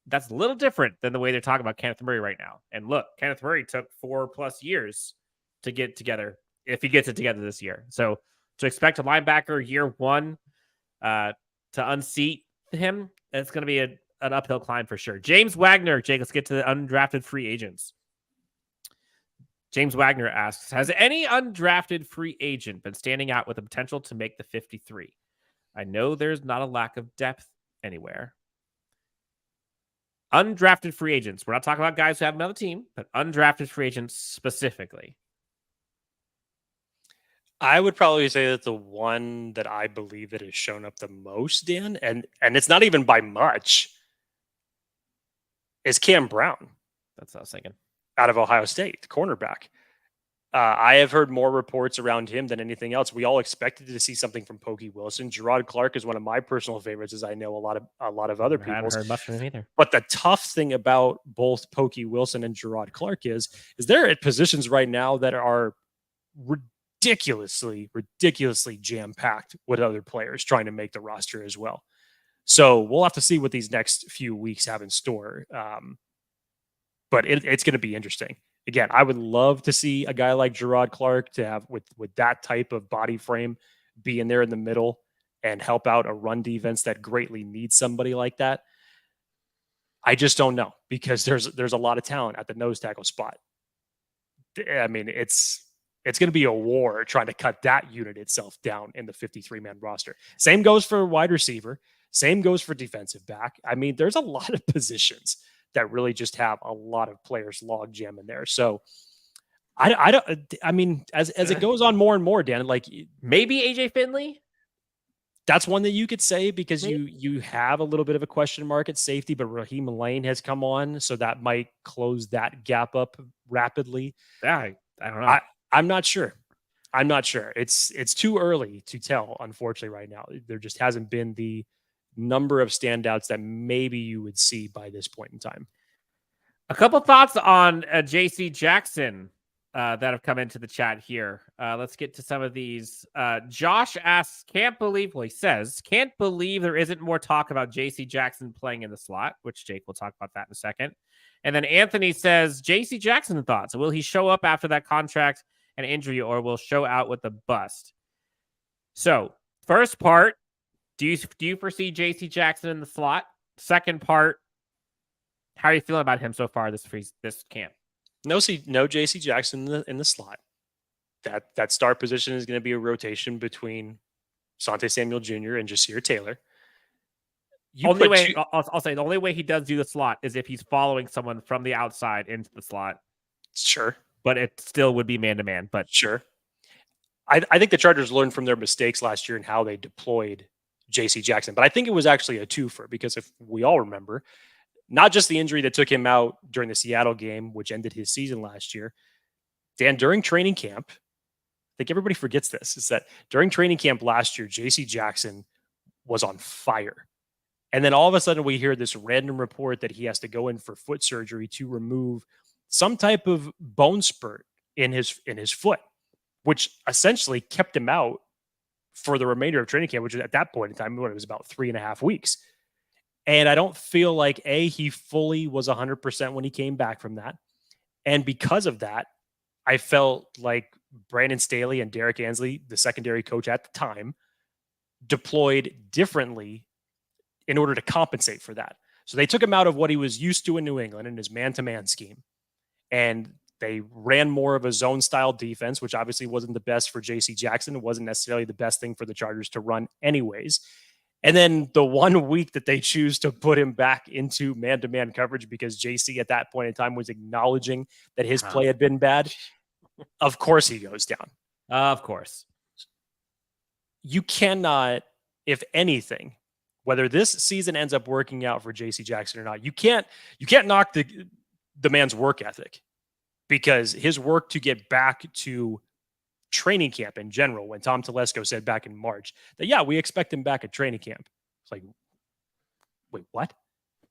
That's a little different than the way they're talking about Kenneth Murray right now. And look, Kenneth Murray took 4+ years to get together, if he gets it together this year. So to expect a linebacker year one to unseat him, it's going to be an uphill climb for sure. James Wagner, Jake, let's get to the undrafted free agents. James Wagner asks, has any undrafted free agent been standing out with the potential to make the 53? I know there's not a lack of depth anywhere. Undrafted free agents. We're not talking about guys who have another team, but undrafted free agents specifically. I would probably say that the one that I believe that has shown up the most, Dan, and it's not even by much, is Cam Brown. That's what I was thinking. Out of Ohio State, the cornerback. I have heard more reports around him than anything else. We all expected to see something from Pokey Wilson. Gerard Clark is one of my personal favorites, as I know a lot of other people. I haven't heard much from him either. But the tough thing about both Pokey Wilson and Gerard Clark is they're at positions right now that are ridiculously jam-packed with other players trying to make the roster as well. So we'll have to see what these next few weeks have in store. But it's going to be interesting. Again, I would love to see a guy like Gerard Clark to have with that type of body frame be in there in the middle and help out a run defense that greatly needs somebody like that. I just don't know, because there's a lot of talent at the nose tackle spot. I mean, it's going to be a war trying to cut that unit itself down in the 53-man roster. Same goes for wide receiver. Same goes for defensive back. I mean, there's a lot of positions that really just have a lot of players log jam in there. So I mean, as it goes on more and more, Dan, like maybe AJ Finley. That's one that you could say, because you have a little bit of a question mark at safety, but Raheem Lane has come on, so that might close that gap up rapidly. Yeah, I don't know. I'm not sure. It's too early to tell, unfortunately, right now. There just hasn't been the number of standouts that maybe you would see by this point in time. A couple thoughts on JC Jackson that have come into the chat here. Let's get to some of these. Josh asks, can't believe there isn't more talk about JC Jackson playing in the slot, which Jake will talk about that in a second. And then Anthony says, JC Jackson thoughts. Will he show up after that contract and injury, or will show out with a bust? So first part, do you foresee JC Jackson in the slot? Second part, how are you feeling about him so far this camp? No JC Jackson in the slot. That start position is going to be a rotation between Sante Samuel Jr. and Jasir Taylor. I'll say the only way he does do the slot is if he's following someone from the outside into the slot. Sure. But it still would be man-to-man. But sure. I think the Chargers learned from their mistakes last year and how they deployed JC Jackson. But I think it was actually a twofer, because if we all remember, not just the injury that took him out during the Seattle game, which ended his season last year, Dan, during training camp, I think everybody forgets this, is that during training camp last year, JC Jackson was on fire. And then all of a sudden we hear this random report that he has to go in for foot surgery to remove some type of bone spurt in his foot, which essentially kept him out for the remainder of training camp, which at that point in time, it was about 3.5 weeks. And I don't feel like he fully was 100% when he came back from that. And because of that, I felt like Brandon Staley and Derek Ansley, the secondary coach at the time, deployed differently in order to compensate for that. So they took him out of what he was used to in New England in his man-to-man scheme. And they ran more of a zone-style defense, which obviously wasn't the best for J.C. Jackson. It wasn't necessarily the best thing for the Chargers to run anyways. And then the 1 week that they choose to put him back into man-to-man coverage because J.C. at that point in time was acknowledging that his play had been bad, of course he goes down. Of course. You cannot, if anything, whether this season ends up working out for J.C. Jackson or not, you can't knock the man's work ethic. because his work to get back to training camp in general, when Tom Telesco said back in March that, yeah, we expect him back at training camp. It's like, wait, what?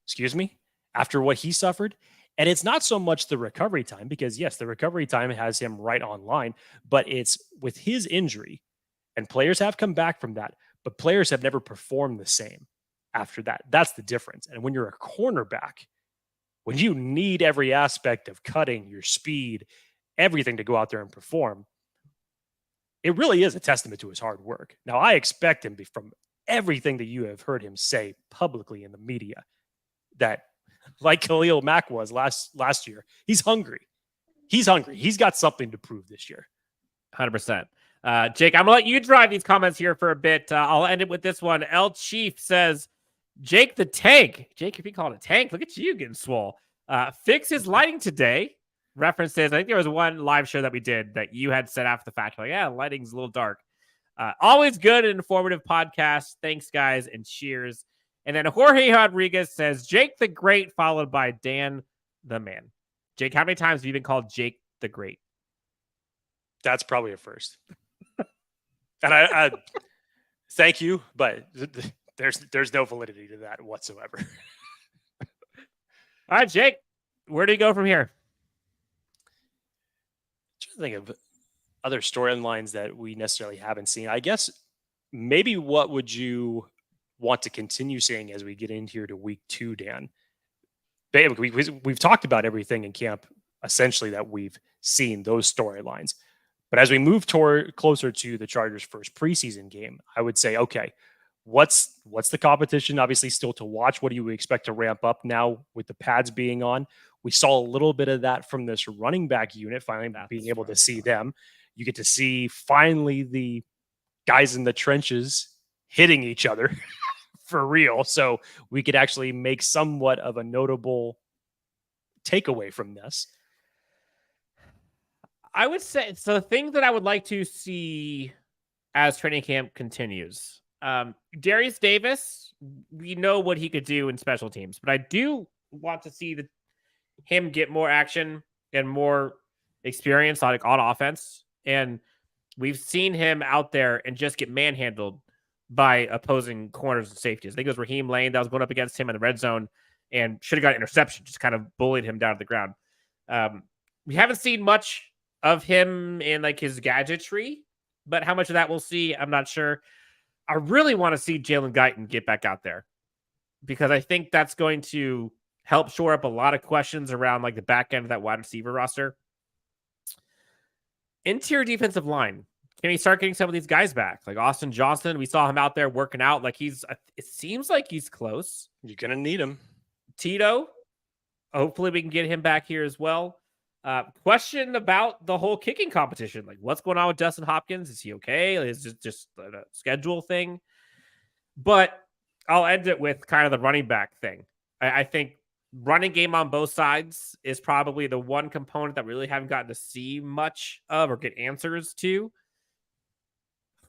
Excuse me? After what he suffered? And it's not so much the recovery time, because yes, the recovery time has him right online, but it's with his injury, and players have come back from that, but players have never performed the same after that. That's the difference. And when you're a cornerback, when you need every aspect of cutting, your speed, everything to go out there and perform, it really is a testament to his hard work. Now, I expect him from everything that you have heard him say publicly in the media that, like Khalil Mack was last year, he's hungry. He's hungry. He's got something to prove this year. 100%. Jake, I'm going to let you drive these comments here for a bit. I'll end it with this one. L Chief says, Jake the Tank. Jake, if you call it a tank, look at you getting swole. Fix his lighting today. References, I think there was one live show that we did that you had set after the fact. Like, yeah, lighting's a little dark. Always good and informative podcast. Thanks, guys, and cheers. And then Jorge Rodriguez says, Jake the Great, followed by Dan the Man. Jake, how many times have you been called Jake the Great? That's probably a first. And I thank you, but there's no validity to that whatsoever. All right, Jake, where do you go from here? I'm trying to think of other storylines that we necessarily haven't seen. I guess maybe what would you want to continue seeing as we get in here to week 2, Dan? We've talked about everything in camp, essentially, that we've seen, those storylines. But as we move closer to the Chargers' first preseason game, I would say, okay, what's the competition? Obviously, still to watch. What do you expect to ramp up now with the pads being on? We saw a little bit of that from this running back unit, finally being able to see them. You get to see finally the guys in the trenches hitting each other for real. So we could actually make somewhat of a notable takeaway from this. I would say, so the thing that I would like to see as training camp continues, Darius Davis, we know what he could do in special teams, but I do want to see him get more action and more experience on offense. And we've seen him out there and just get manhandled by opposing corners and safeties. I think it was Raheem Lane that was going up against him in the red zone and should have got an interception, just kind of bullied him down to the ground. We haven't seen much of him in like his gadgetry, but how much of that we'll see, I'm not sure. I really want to see Jalen Guyton get back out there because I think that's going to help shore up a lot of questions around like the back end of that wide receiver roster. Interior defensive line. Can we start getting some of these guys back? Like Austin Johnson, we saw him out there working out. Like it seems like he's close. You're going to need him. Tito, hopefully we can get him back here as well. Question about the whole kicking competition. Like what's going on with Dustin Hopkins? Is he okay? Is it just a schedule thing? But I'll end it with kind of the running back thing. I think running game on both sides is probably the one component that we really haven't gotten to see much of or get answers to.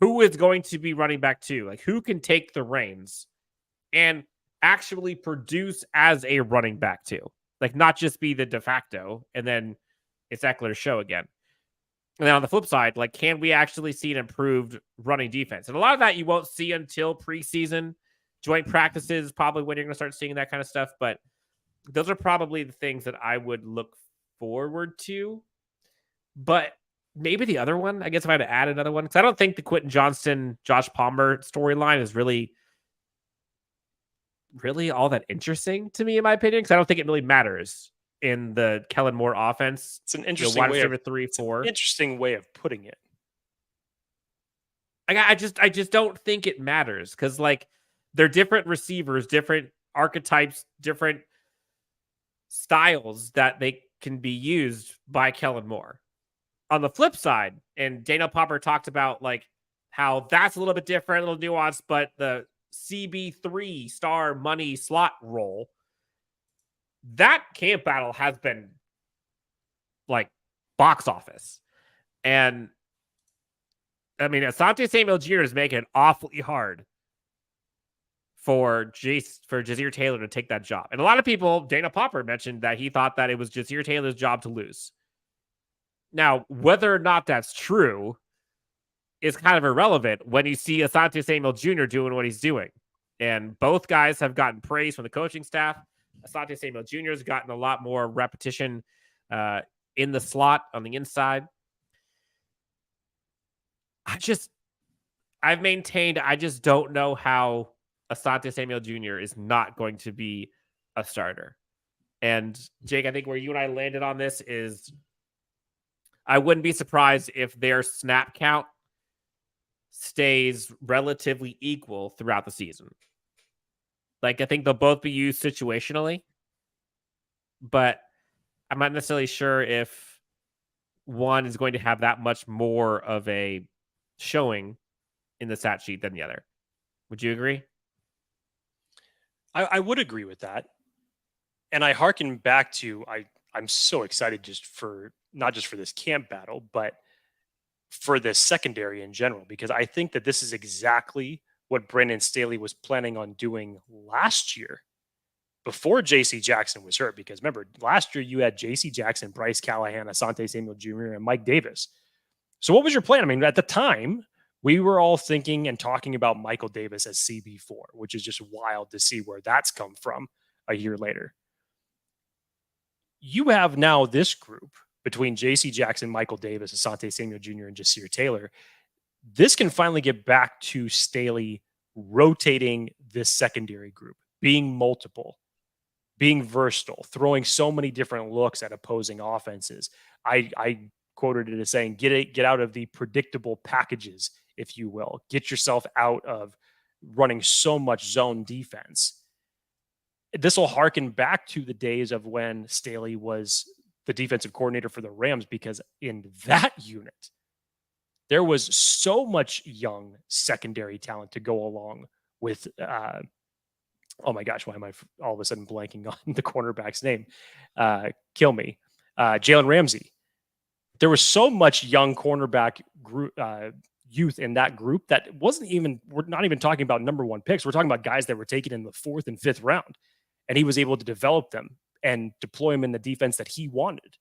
Who is going to be running back to? Like who can take the reins and actually produce as a running back too? Like not just be the de facto and then it's Eckler's show again. And then on the flip side, like can we actually see an improved running defense? And a lot of that you won't see until preseason. Joint practices is probably when you're going to start seeing that kind of stuff. But those are probably the things that I would look forward to. But maybe the other one, I guess if I had to add another one, because I don't think the Quentin Johnston, Josh Palmer storyline is really all that interesting to me, in my opinion, because I don't think it really matters in the Kellen Moore offense. It's an interesting way of 3-4. Interesting way of putting it. I just don't think it matters because like they're different receivers, different archetypes, different styles that they can be used by Kellen Moore. On the flip side, and Daniel Popper talked about like how that's a little bit different, a little nuanced, but the CB3 star money slot role, that camp battle has been like box office. And I mean, Asante Samuel Jr. is making it awfully hard for Jazir Taylor to take that job. And a lot of people, Dana Popper mentioned that he thought that it was Jazir Taylor's job to lose. Now, whether or not that's true is kind of irrelevant when you see Asante Samuel Jr. doing what he's doing. And both guys have gotten praise from the coaching staff. Asante Samuel Jr. has gotten a lot more repetition in the slot on the inside. I've maintained I just don't know how Asante Samuel Jr. is not going to be a starter. And Jake, I think where you and I landed on this is I wouldn't be surprised if their snap count stays relatively equal throughout the season. Like, I think they'll both be used situationally, but I'm not necessarily sure if one is going to have that much more of a showing in the stat sheet than the other. Would you agree? I would agree with that. And I hearken back to, I'm so excited just for, not just for this camp battle, but for this secondary in general, because I think that this is exactly what Brandon Staley was planning on doing last year before JC Jackson was hurt. Because remember, last year you had JC Jackson, Bryce Callahan, Asante Samuel Jr., and Mike Davis. So what was your plan? I mean, at the time, we were all thinking and talking about Michael Davis as CB4, which is just wild to see where that's come from a year later. You have now this group between JC Jackson, Michael Davis, Asante Samuel Jr., and Jasir Taylor. This can finally get back to Staley rotating this secondary group, being multiple, being versatile, throwing so many different looks at opposing offenses. I quoted it as saying, get out of the predictable packages, if you will. Get yourself out of running so much zone defense. This will harken back to the days of when Staley was the defensive coordinator for the Rams, because in that unit, there was so much young secondary talent to go along with, oh my gosh, why am I all of a sudden blanking on the cornerback's name? Kill me. Jalen Ramsey. There was so much young cornerback group, youth in that group that we're not even talking about number one picks. We're talking about guys that were taken in the 4th and 5th round. And he was able to develop them and deploy them in the defense that he wanted.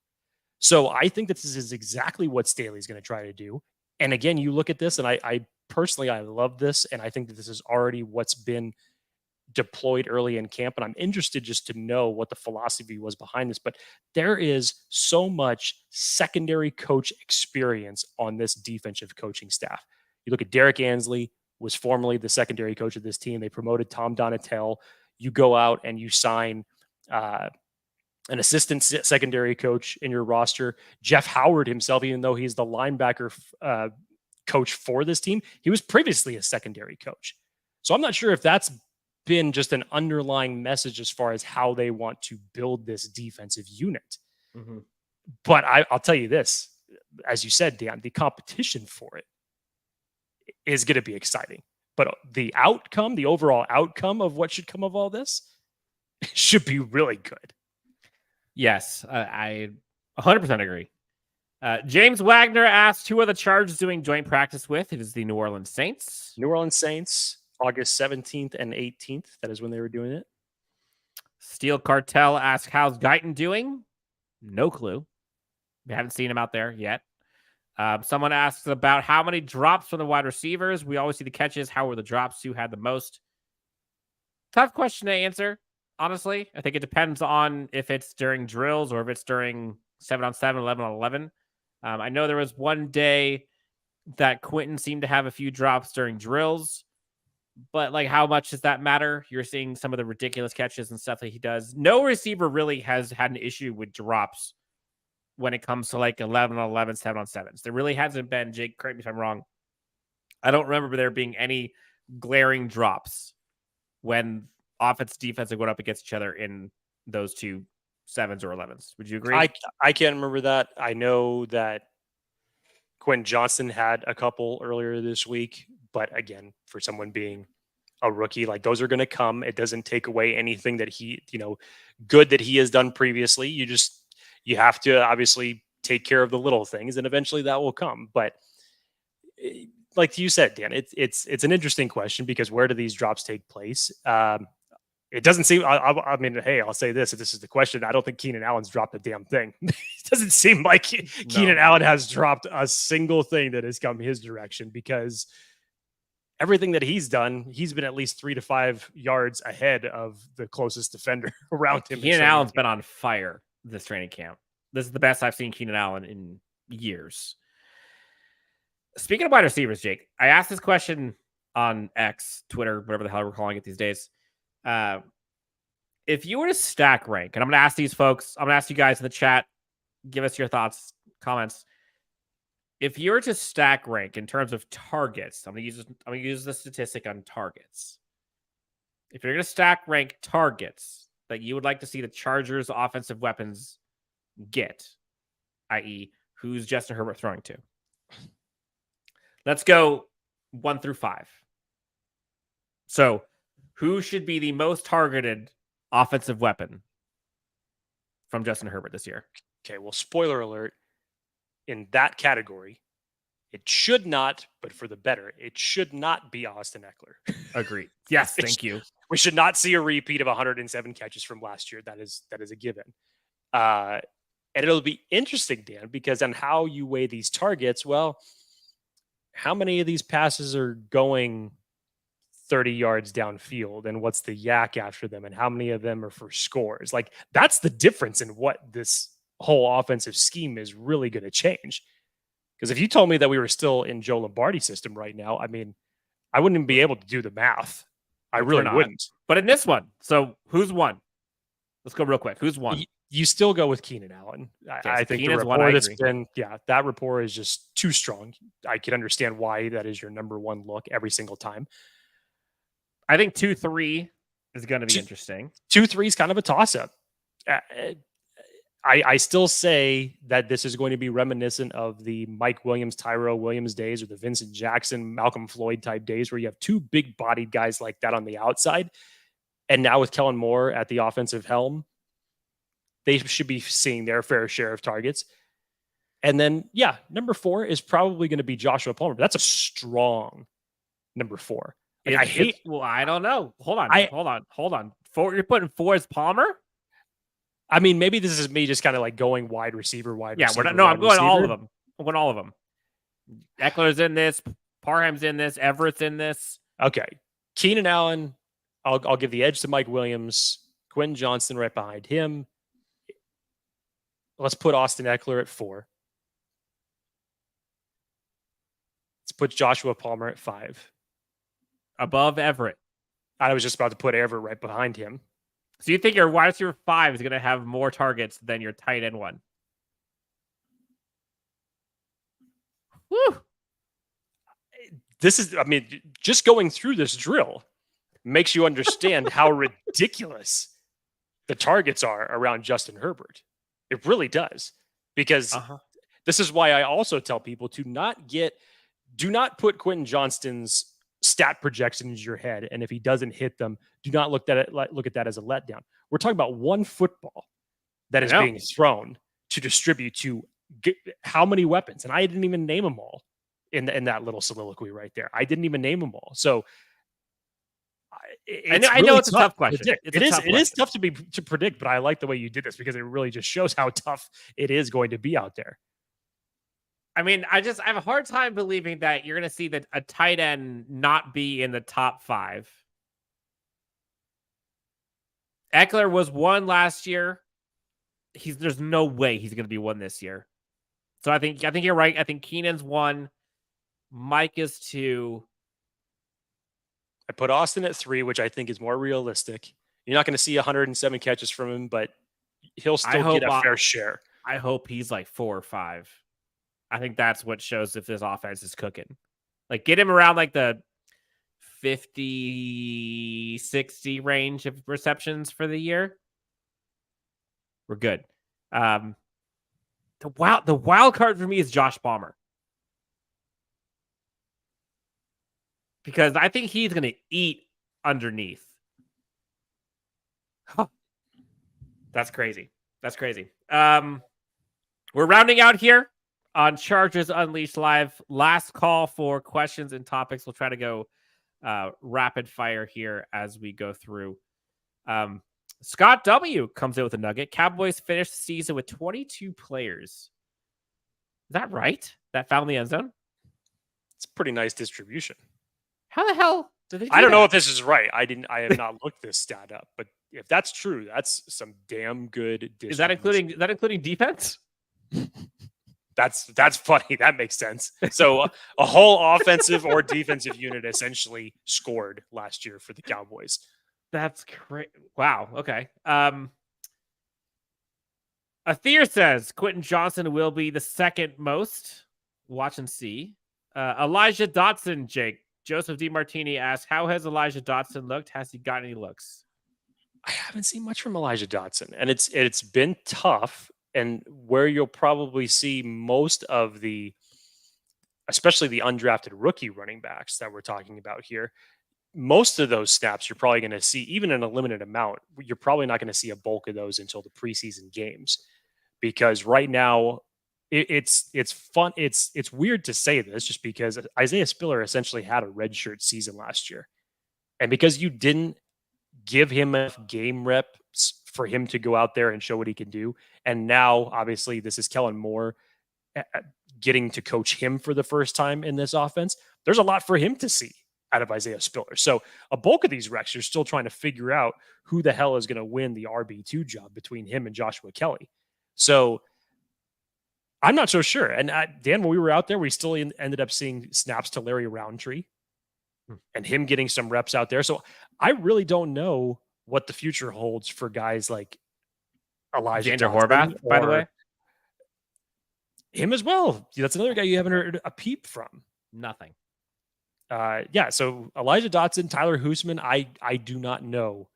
So I think that this is exactly what Staley's going to try to do. And again, you look at this, and I personally love this. And I think that this is already what's been deployed early in camp. And I'm interested just to know what the philosophy was behind this. But there is so much secondary coach experience on this defensive coaching staff. You look at Derek Ansley, was formerly the secondary coach of this team. They promoted Tom Donatel. You go out and you sign an assistant secondary coach in your roster. Jeff Howard himself, even though he's the linebacker coach for this team, he was previously a secondary coach. So I'm not sure if that's been just an underlying message as far as how they want to build this defensive unit. Mm-hmm. But I'll tell you this, as you said, Dan, the competition for it is going to be exciting. But the outcome, the overall outcome of what should come of all this should be really good. Yes, I 100% agree. James Wagner asked, who are the Chargers doing joint practice with? It is the New Orleans Saints. New Orleans Saints, August 17th and 18th. That is when they were doing it. Steel Cartel asked, how's Guyton doing? No clue. We haven't seen him out there yet. Someone asks about how many drops from the wide receivers. We always see the catches. How were the drops? Who had the most? Tough question to answer, honestly. I think it depends on if it's during drills or if it's during 7-on-7, 11-on-11. I know there was one day that Quentin seemed to have a few drops during drills, but like, how much does that matter? You're seeing some of the ridiculous catches and stuff that he does. No receiver really has had an issue with drops when it comes to like 11-on-11, 7-on-7s. There really hasn't been, Jake, correct me if I'm wrong, I don't remember there being any glaring drops when offense and defense are going up against each other in those two 7s or 11s. Would you agree? I can't remember that. I know that Quentin Johnston had a couple earlier this week, but again, for someone being a rookie, like, those are going to come. It doesn't take away anything that he, good that he has done previously. You have to obviously take care of the little things, and eventually that will come. But like you said, Dan, it's an interesting question, because where do these drops take place? It doesn't seem. I mean, hey, I'll say this: if this is the question, I don't think Keenan Allen's dropped a damn thing. It doesn't seem like Keenan Allen has dropped a single thing that has come his direction, because everything that he's done, he's been at least 3 to 5 yards ahead of the closest defender around him. Keenan Allen's been on fire this training camp. This is the best I've seen Keenan Allen in years. Speaking of wide receivers, Jake, I asked this question on X, Twitter, whatever the hell we're calling it these days. If you were to stack rank, and I'm going to ask these folks, I'm going to ask you guys in the chat, give us your thoughts, comments. If you were to stack rank in terms of targets, I'm going to use the statistic on targets. If you're going to stack rank targets that you would like to see the Chargers' offensive weapons get, i.e., who's Justin Herbert throwing to? Let's go 1 through 5. So, who should be the most targeted offensive weapon from Justin Herbert this year? Okay, well, spoiler alert. In that category, it should not, but for the better, it should not be Austin Eckler. Agreed. Yes, thank you. We should not see a repeat of 107 catches from last year. That is a given. And it'll be interesting, Dan, because on how you weigh these targets, well, how many of these passes are going 30 yards downfield, and what's the yak after them, and how many of them are for scores? Like, that's the difference in what this whole offensive scheme is really going to change. Because if you told me that we were still in Joe Lombardi's system right now, I mean, I wouldn't even be able to do the math. I really wouldn't. But in this one, so who's won? Let's go real quick. Who's won? You still go with Keenan Allen. I think Keenan's the rapport that's been, that rapport is just too strong. I can understand why that is your number one look every single time. I think 2-3 is going to be interesting. 2-3 is kind of a toss-up. I still say that this is going to be reminiscent of the Mike Williams, Tyrell Williams days, or the Vincent Jackson, Malcolm Floyd type days, where you have two big-bodied guys like that on the outside. And now with Kellen Moore at the offensive helm, they should be seeing their fair share of targets. And then, number 4 is probably going to be Joshua Palmer. But that's a strong number 4. Like, I don't know. Hold on. You're putting 4 as Palmer? I mean, maybe this is me just kind of like going wide receiver. I'm going all of them. I'm going all of them. Eckler's in this. Parham's in this. Everett's in this. Okay. Keenan Allen, I'll give the edge to Mike Williams. Quentin Johnston right behind him. Let's put Austin Eckler at 4. Let's put Joshua Palmer at 5. Above Everett. I was just about to put Everett right behind him. So you think your wide receiver 5 is going to have more targets than your tight end 1? Woo! This is, I mean, just going through this drill makes you understand how ridiculous the targets are around Justin Herbert. It really does. Because this is why I also tell people to do not put Quentin Johnston's stat projections into your head, and if he doesn't hit them, do not look at that as a letdown. We're talking about one football that is being thrown to distribute to how many weapons, and I didn't even name them all in that little soliloquy right there. I didn't even name them all. So I know it's a tough question. It is tough to predict, but I like the way you did this because it really just shows how tough it is going to be out there. I mean, I have a hard time believing that you're going to see a tight end not be in the top 5. Eckler was 1 last year. There's no way he's going to be 1 this year. So I think you're right. I think Keenan's 1. Mike is 2. I put Austin at 3, which I think is more realistic. You're not going to see 107 catches from him, but he'll still get a fair share. I hope he's like 4 or 5. I think that's what shows if this offense is cooking. Like, get him around like the 50, 60 range of receptions for the year. We're good. The wild card for me is Josh Palmer. Because I think he's going to eat underneath. Huh. That's crazy. We're rounding out here on Chargers Unleashed Live. Last call for questions and topics. We'll try to go rapid fire here as we go through. Scott W comes in with a nugget. Cowboys finished the season with 22 players. Is that right? That found the end zone? It's a pretty nice distribution. How the hell did they do I don't that? know if this is right. I have not looked this stat up, but if that's true, that's some damn good distribution. Is that including defense? That's funny. That makes sense. So a whole offensive or defensive unit essentially scored last year for the Cowboys. That's great. Wow. Okay. Athir says Quentin Johnson will be the second most. Watch and see. Elijah Dotson, Jake. Joseph DiMartini asks, how has Elijah Dotson looked? Has he got any looks? I haven't seen much from Elijah Dotson, and it's been tough. And where you'll probably see most of the, especially the undrafted rookie running backs that we're talking about here, most of those snaps you're probably going to see, even in a limited amount, you're probably not going to see a bulk of those until the preseason games, because right now it's fun. It's weird to say this just because Isaiah Spiller essentially had a redshirt season last year, and because you didn't give him enough game reps for him to go out there and show what he can do, and now obviously this is Kellen Moore getting to coach him for the first time in this offense. There's a lot for him to see out of Isaiah Spiller. So a bulk of these recs, you're still trying to figure out who the hell is going to win the RB2 job between him and Joshua Kelly. So I'm not so sure. And Dan, when we were out there, we still ended up seeing snaps to Larry Roundtree and him getting some reps out there. So I really don't know what the future holds for guys like Elijah Xander Dotson, Horvath, by the way. Him as well. That's another guy you haven't heard a peep from. Nothing. Yeah, so Elijah Dotson, Tyler Hoosman, I do not know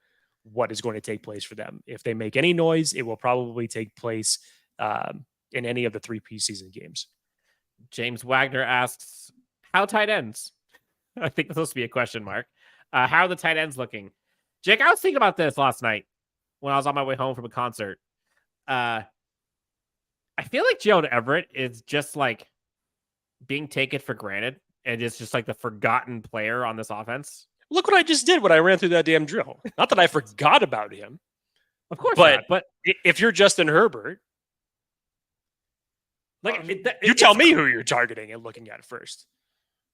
what is going to take place for them. If they make any noise, it will probably take place in any of the 3 preseason games. James Wagner asks, how tight ends? I think that's supposed to be a question mark. How are the tight ends looking? Jake, I was thinking about this last night when I was on my way home from a concert. I feel like Gerald Everett is just like being taken for granted and is just like the forgotten player on this offense. Look what I just did when I ran through that damn drill. Not that I forgot about him. Of course not. But if you're Justin Herbert, like you tell me who you're targeting and looking at first.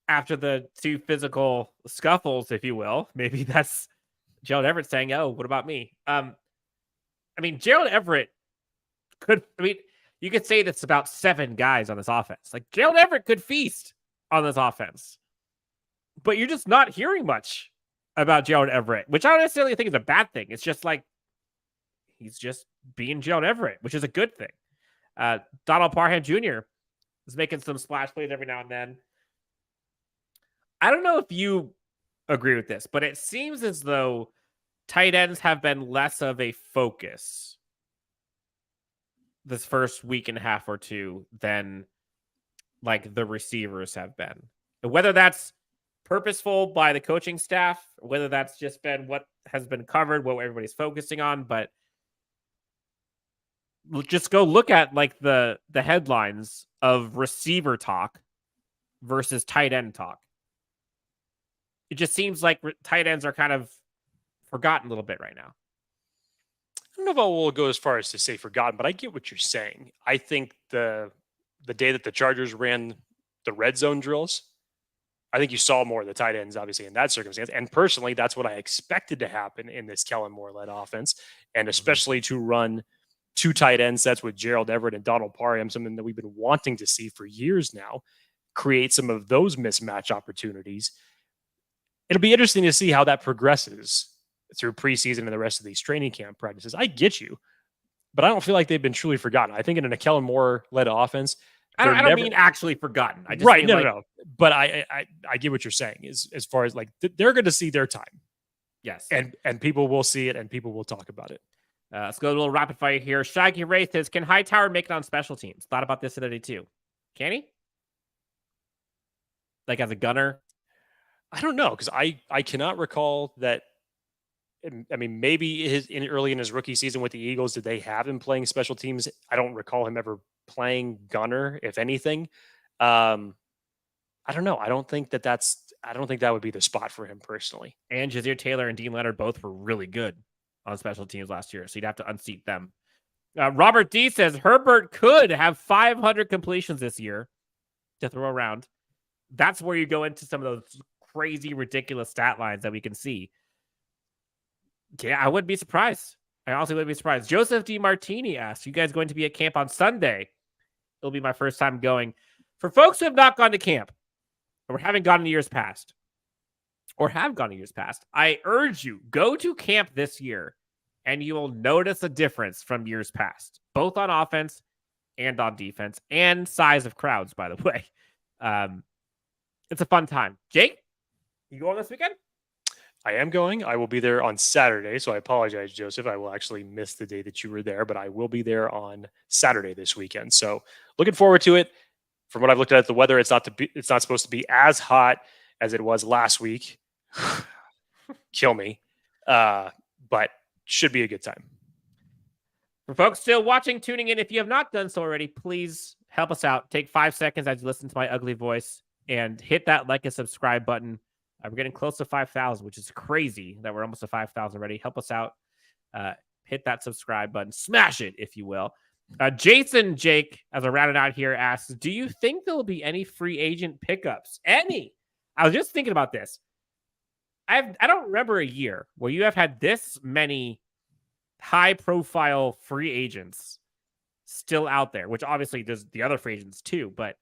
After the 2 physical scuffles, if you will, maybe that's Gerald Everett saying, oh, what about me? I mean, Gerald Everett you could say that's about 7 guys on this offense. Like Gerald Everett could feast on this offense, but you're just not hearing much about Gerald Everett, which I don't necessarily think is a bad thing. It's just like, he's just being Gerald Everett, which is a good thing. Donald Parham Jr. is making some splash plays every now and then. I don't know if you agree with this, but it seems as though tight ends have been less of a focus this first week and a half or 2 than like the receivers have been. Whether that's purposeful by the coaching staff, whether that's just been what has been covered, what everybody's focusing on, but just go look at like the headlines of receiver talk versus tight end talk. It just seems like tight ends are kind of forgotten a little bit right now. I don't know if I will go as far as to say forgotten, but I get what you're saying. I think the day that the Chargers ran the red zone drills, I think you saw more of the tight ends, obviously, in that circumstance. And personally, that's what I expected to happen in this Kellen Moore-led offense, and especially to run 2 tight end sets with Gerald Everett and Donald Parham, something that we've been wanting to see for years now, create some of those mismatch opportunities. It'll be interesting to see how that progresses through preseason and the rest of these training camp practices. I get you, but I don't feel like they've been truly forgotten. I think in a Kellen Moore-led offense, I don't mean actually forgotten. I just right, mean no. But I get what you're saying as far as like they're going to see their time. Yes, and people will see it and people will talk about it. Let's go a little rapid fire here. Shaggy Wraith says, can Hightower make it on special teams? Thought about this today too. Can he? Like as a gunner? I don't know, because I cannot recall that. I mean, maybe early in his rookie season with the Eagles, did they have him playing special teams? I don't recall him ever playing gunner, if anything. I don't know. I don't think that would be the spot for him personally. And Jazeer Taylor and Dean Leonard both were really good on special teams last year, so you'd have to unseat them. Robert D says Herbert could have 500 completions this year to throw around. That's where you go into some of those crazy, ridiculous stat lines that we can see. Yeah, I wouldn't be surprised. I honestly wouldn't be surprised. Joseph D. Martini asks, you guys going to be at camp on Sunday? It'll be my first time going. For folks who have not gone to camp, or haven't gone in years past, I urge you, go to camp this year, and you will notice a difference from years past, both on offense and on defense, and size of crowds, by the way. It's a fun time. Jake, you going this weekend? I am going. I will be there on Saturday, so I apologize, Joseph. I will actually miss the day that you were there, but I will be there on Saturday this weekend. So looking forward to it. From what I've looked at the weather, it's not supposed to be as hot as it was last week. Kill me. But should be a good time. For folks still watching, tuning in, if you have not done so already, please help us out. Take 5 seconds as you listen to my ugly voice and hit that like and subscribe button. We're getting close to 5,000, which is crazy that we're almost at 5,000 already. Help us out. Hit that subscribe button. Smash it, if you will. Jason Jake, as I round it out here, asks, do you think there will be any free agent pickups? Any? I was just thinking about this. I don't remember a year where you have had this many high-profile free agents still out there, which obviously there's the other free agents too, but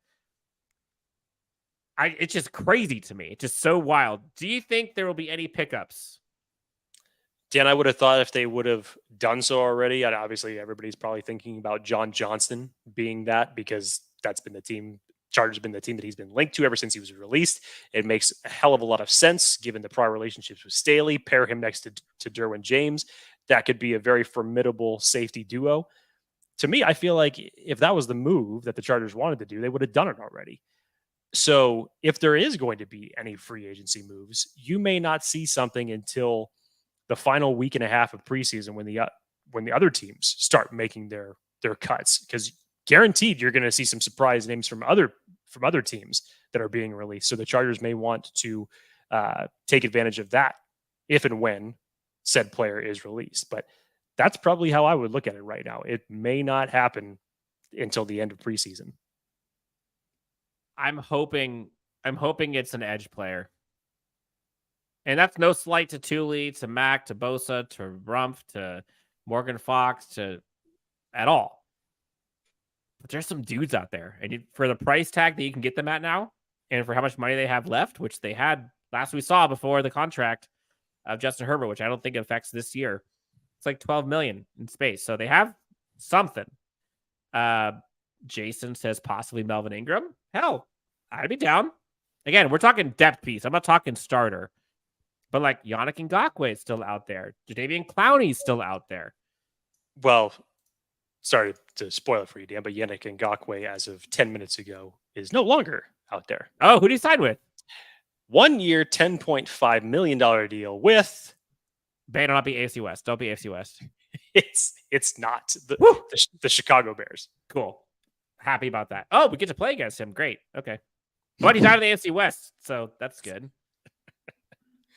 it's just crazy to me. It's just so wild. Do you think there will be any pickups? Dan, I would have thought if they would have done so already, and obviously everybody's probably thinking about John Johnston being that because that's been the team. Chargers been the team that he's been linked to ever since he was released. It makes a hell of a lot of sense given the prior relationships with Staley. Pair him next to Derwin James. That could be a very formidable safety duo. To me, I feel like if that was the move that the Chargers wanted to do, they would have done it already. So if there is going to be any free agency moves, you may not see something until the final week and a half of preseason when the other teams start making their cuts, because guaranteed you're going to see some surprise names from other teams that are being released. So the Chargers may want to take advantage of that if and when said player is released. But that's probably how I would look at it right now. It may not happen until the end of preseason. I'm hoping it's an edge player. And that's no slight to Thule, to Mack, to Bosa, to Rumpf, to Morgan Fox, to at all. But there's some dudes out there. And for the price tag that you can get them at now, and for how much money they have left, which they had last we saw before the contract of Justin Herbert, which I don't think affects this year. It's like $12 million in space. So they have something. Jason says possibly Melvin Ingram. Hell, I'd be down. Again, we're talking depth piece. I'm not talking starter. But like Yannick Ngakoue is still out there. Jadeveon Clowney's still out there. Well, sorry to spoil it for you, Dan, but Yannick Ngakoue, as of 10 minutes ago, is no longer out there. Oh, who did he sign with? 1 year, $10.5 million deal with... Better not be AFC West. Don't be AFC West. It's not the Chicago Bears. Cool. Happy about that. Oh, we get to play against him. Great. Okay. But he's out of the AFC West, so that's good.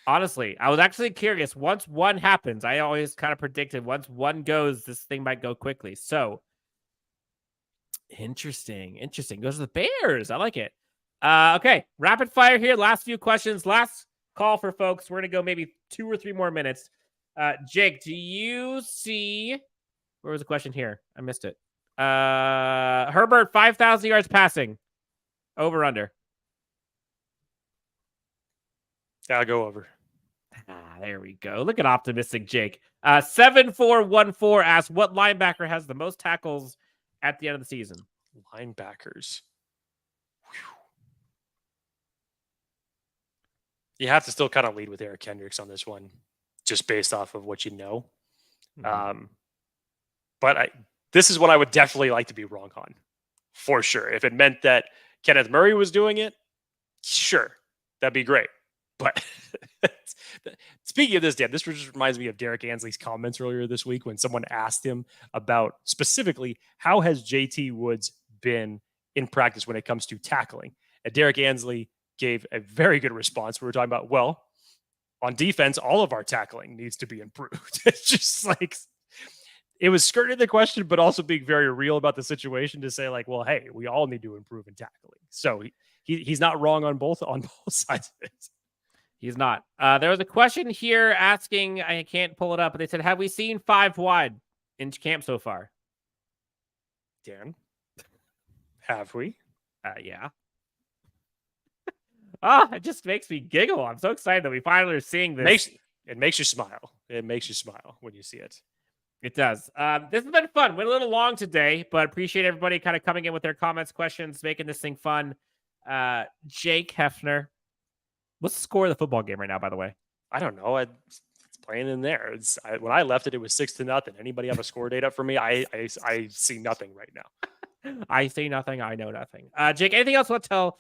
Honestly, I was actually curious. Once one happens, I always kind of predicted once one goes, this thing might go quickly. So interesting. Goes to the Bears. I like it. Okay. Rapid fire here. Last few questions. Last call for folks. We're going to go maybe 2 or 3 more minutes. Jake, do you see... Where was the question here? I missed it. Herbert, 5,000 yards passing. Over, under. I'll go over. There we go. Look at optimistic Jake. 7414 asks, what linebacker has the most tackles at the end of the season? Linebackers. Whew. You have to still kind of lead with Eric Kendricks on this one, just based off of what you know. Mm-hmm. But this is what I would definitely like to be wrong on, for sure. If it meant that Kenneth Murray was doing it, sure, that'd be great. But speaking of this, Dan, this just reminds me of Derek Ansley's comments earlier this week when someone asked him about specifically how has JT Woods been in practice when it comes to tackling. And Derek Ansley gave a very good response. We were talking about, well, On defense, all of our tackling needs to be improved. It's just like, it was skirting the question, but also being very real about the situation to say like, well, hey, we all need to improve in tackling. So he's not wrong on both sides of it. He's not. There was a question here asking, I can't pull it up, but they said, have we seen 5 wide in camp so far? Dan, have we? Yeah. It just makes me giggle. I'm so excited that we finally are seeing this. It makes you smile. It makes you smile when you see it. It does. This has been fun. Went a little long today, but appreciate everybody kind of coming in with their comments, questions, making this thing fun. Jake Hefner. What's the score of the football game right now, by the way? I don't know. It's playing in there. When I left it, it was 6-0. Anybody have a score date up for me? I see nothing right now. I see nothing. I know nothing. Jake, anything else you want to tell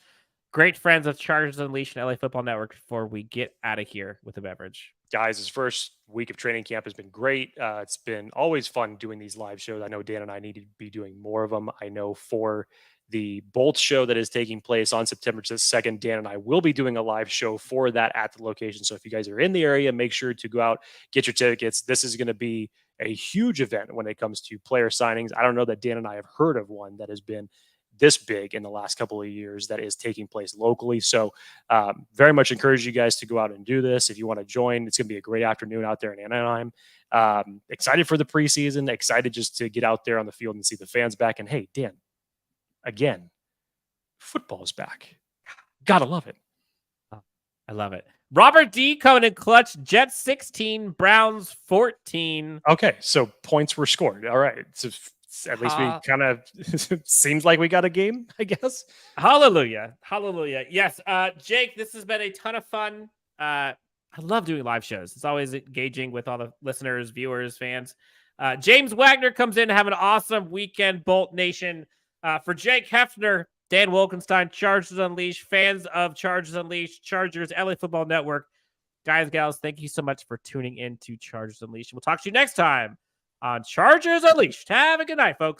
great friends of Chargers Unleashed and LA Football Network before we get out of here with a beverage? Guys, this first week of training camp has been great. It's been always fun doing these live shows. I know Dan and I need to be doing more of them. I know for the Bolt show that is taking place on September 2nd, Dan and I will be doing a live show for that at the location. So if you guys are in the area, make sure to go out, get your tickets. This is going to be a huge event when it comes to player signings. I don't know that Dan and I have heard of one that has been this big in the last couple of years that is taking place locally. So very much encourage you guys to go out and do this. If you want to join, it's going to be a great afternoon out there in Anaheim. Excited for the preseason, excited just to get out there on the field and see the fans back. And hey, Dan, again, football's back. Gotta love it. I love it. Robert D coming in clutch. Jets 16, Browns 14. Okay, so points were scored. All right. So at least we kind of seems like we got a game, I guess. Hallelujah. Hallelujah. Yes. Jake, this has been a ton of fun. I love doing live shows. It's always engaging with all the listeners, viewers, fans. James Wagner comes in to have an awesome weekend, Bolt Nation. For Jake Hefner, Dan Wolkenstein, Chargers Unleashed, fans of Chargers Unleashed, Chargers, LA Football Network. Guys, gals, thank you so much for tuning in to Chargers Unleashed. We'll talk to you next time on Chargers Unleashed. Have a good night, folks.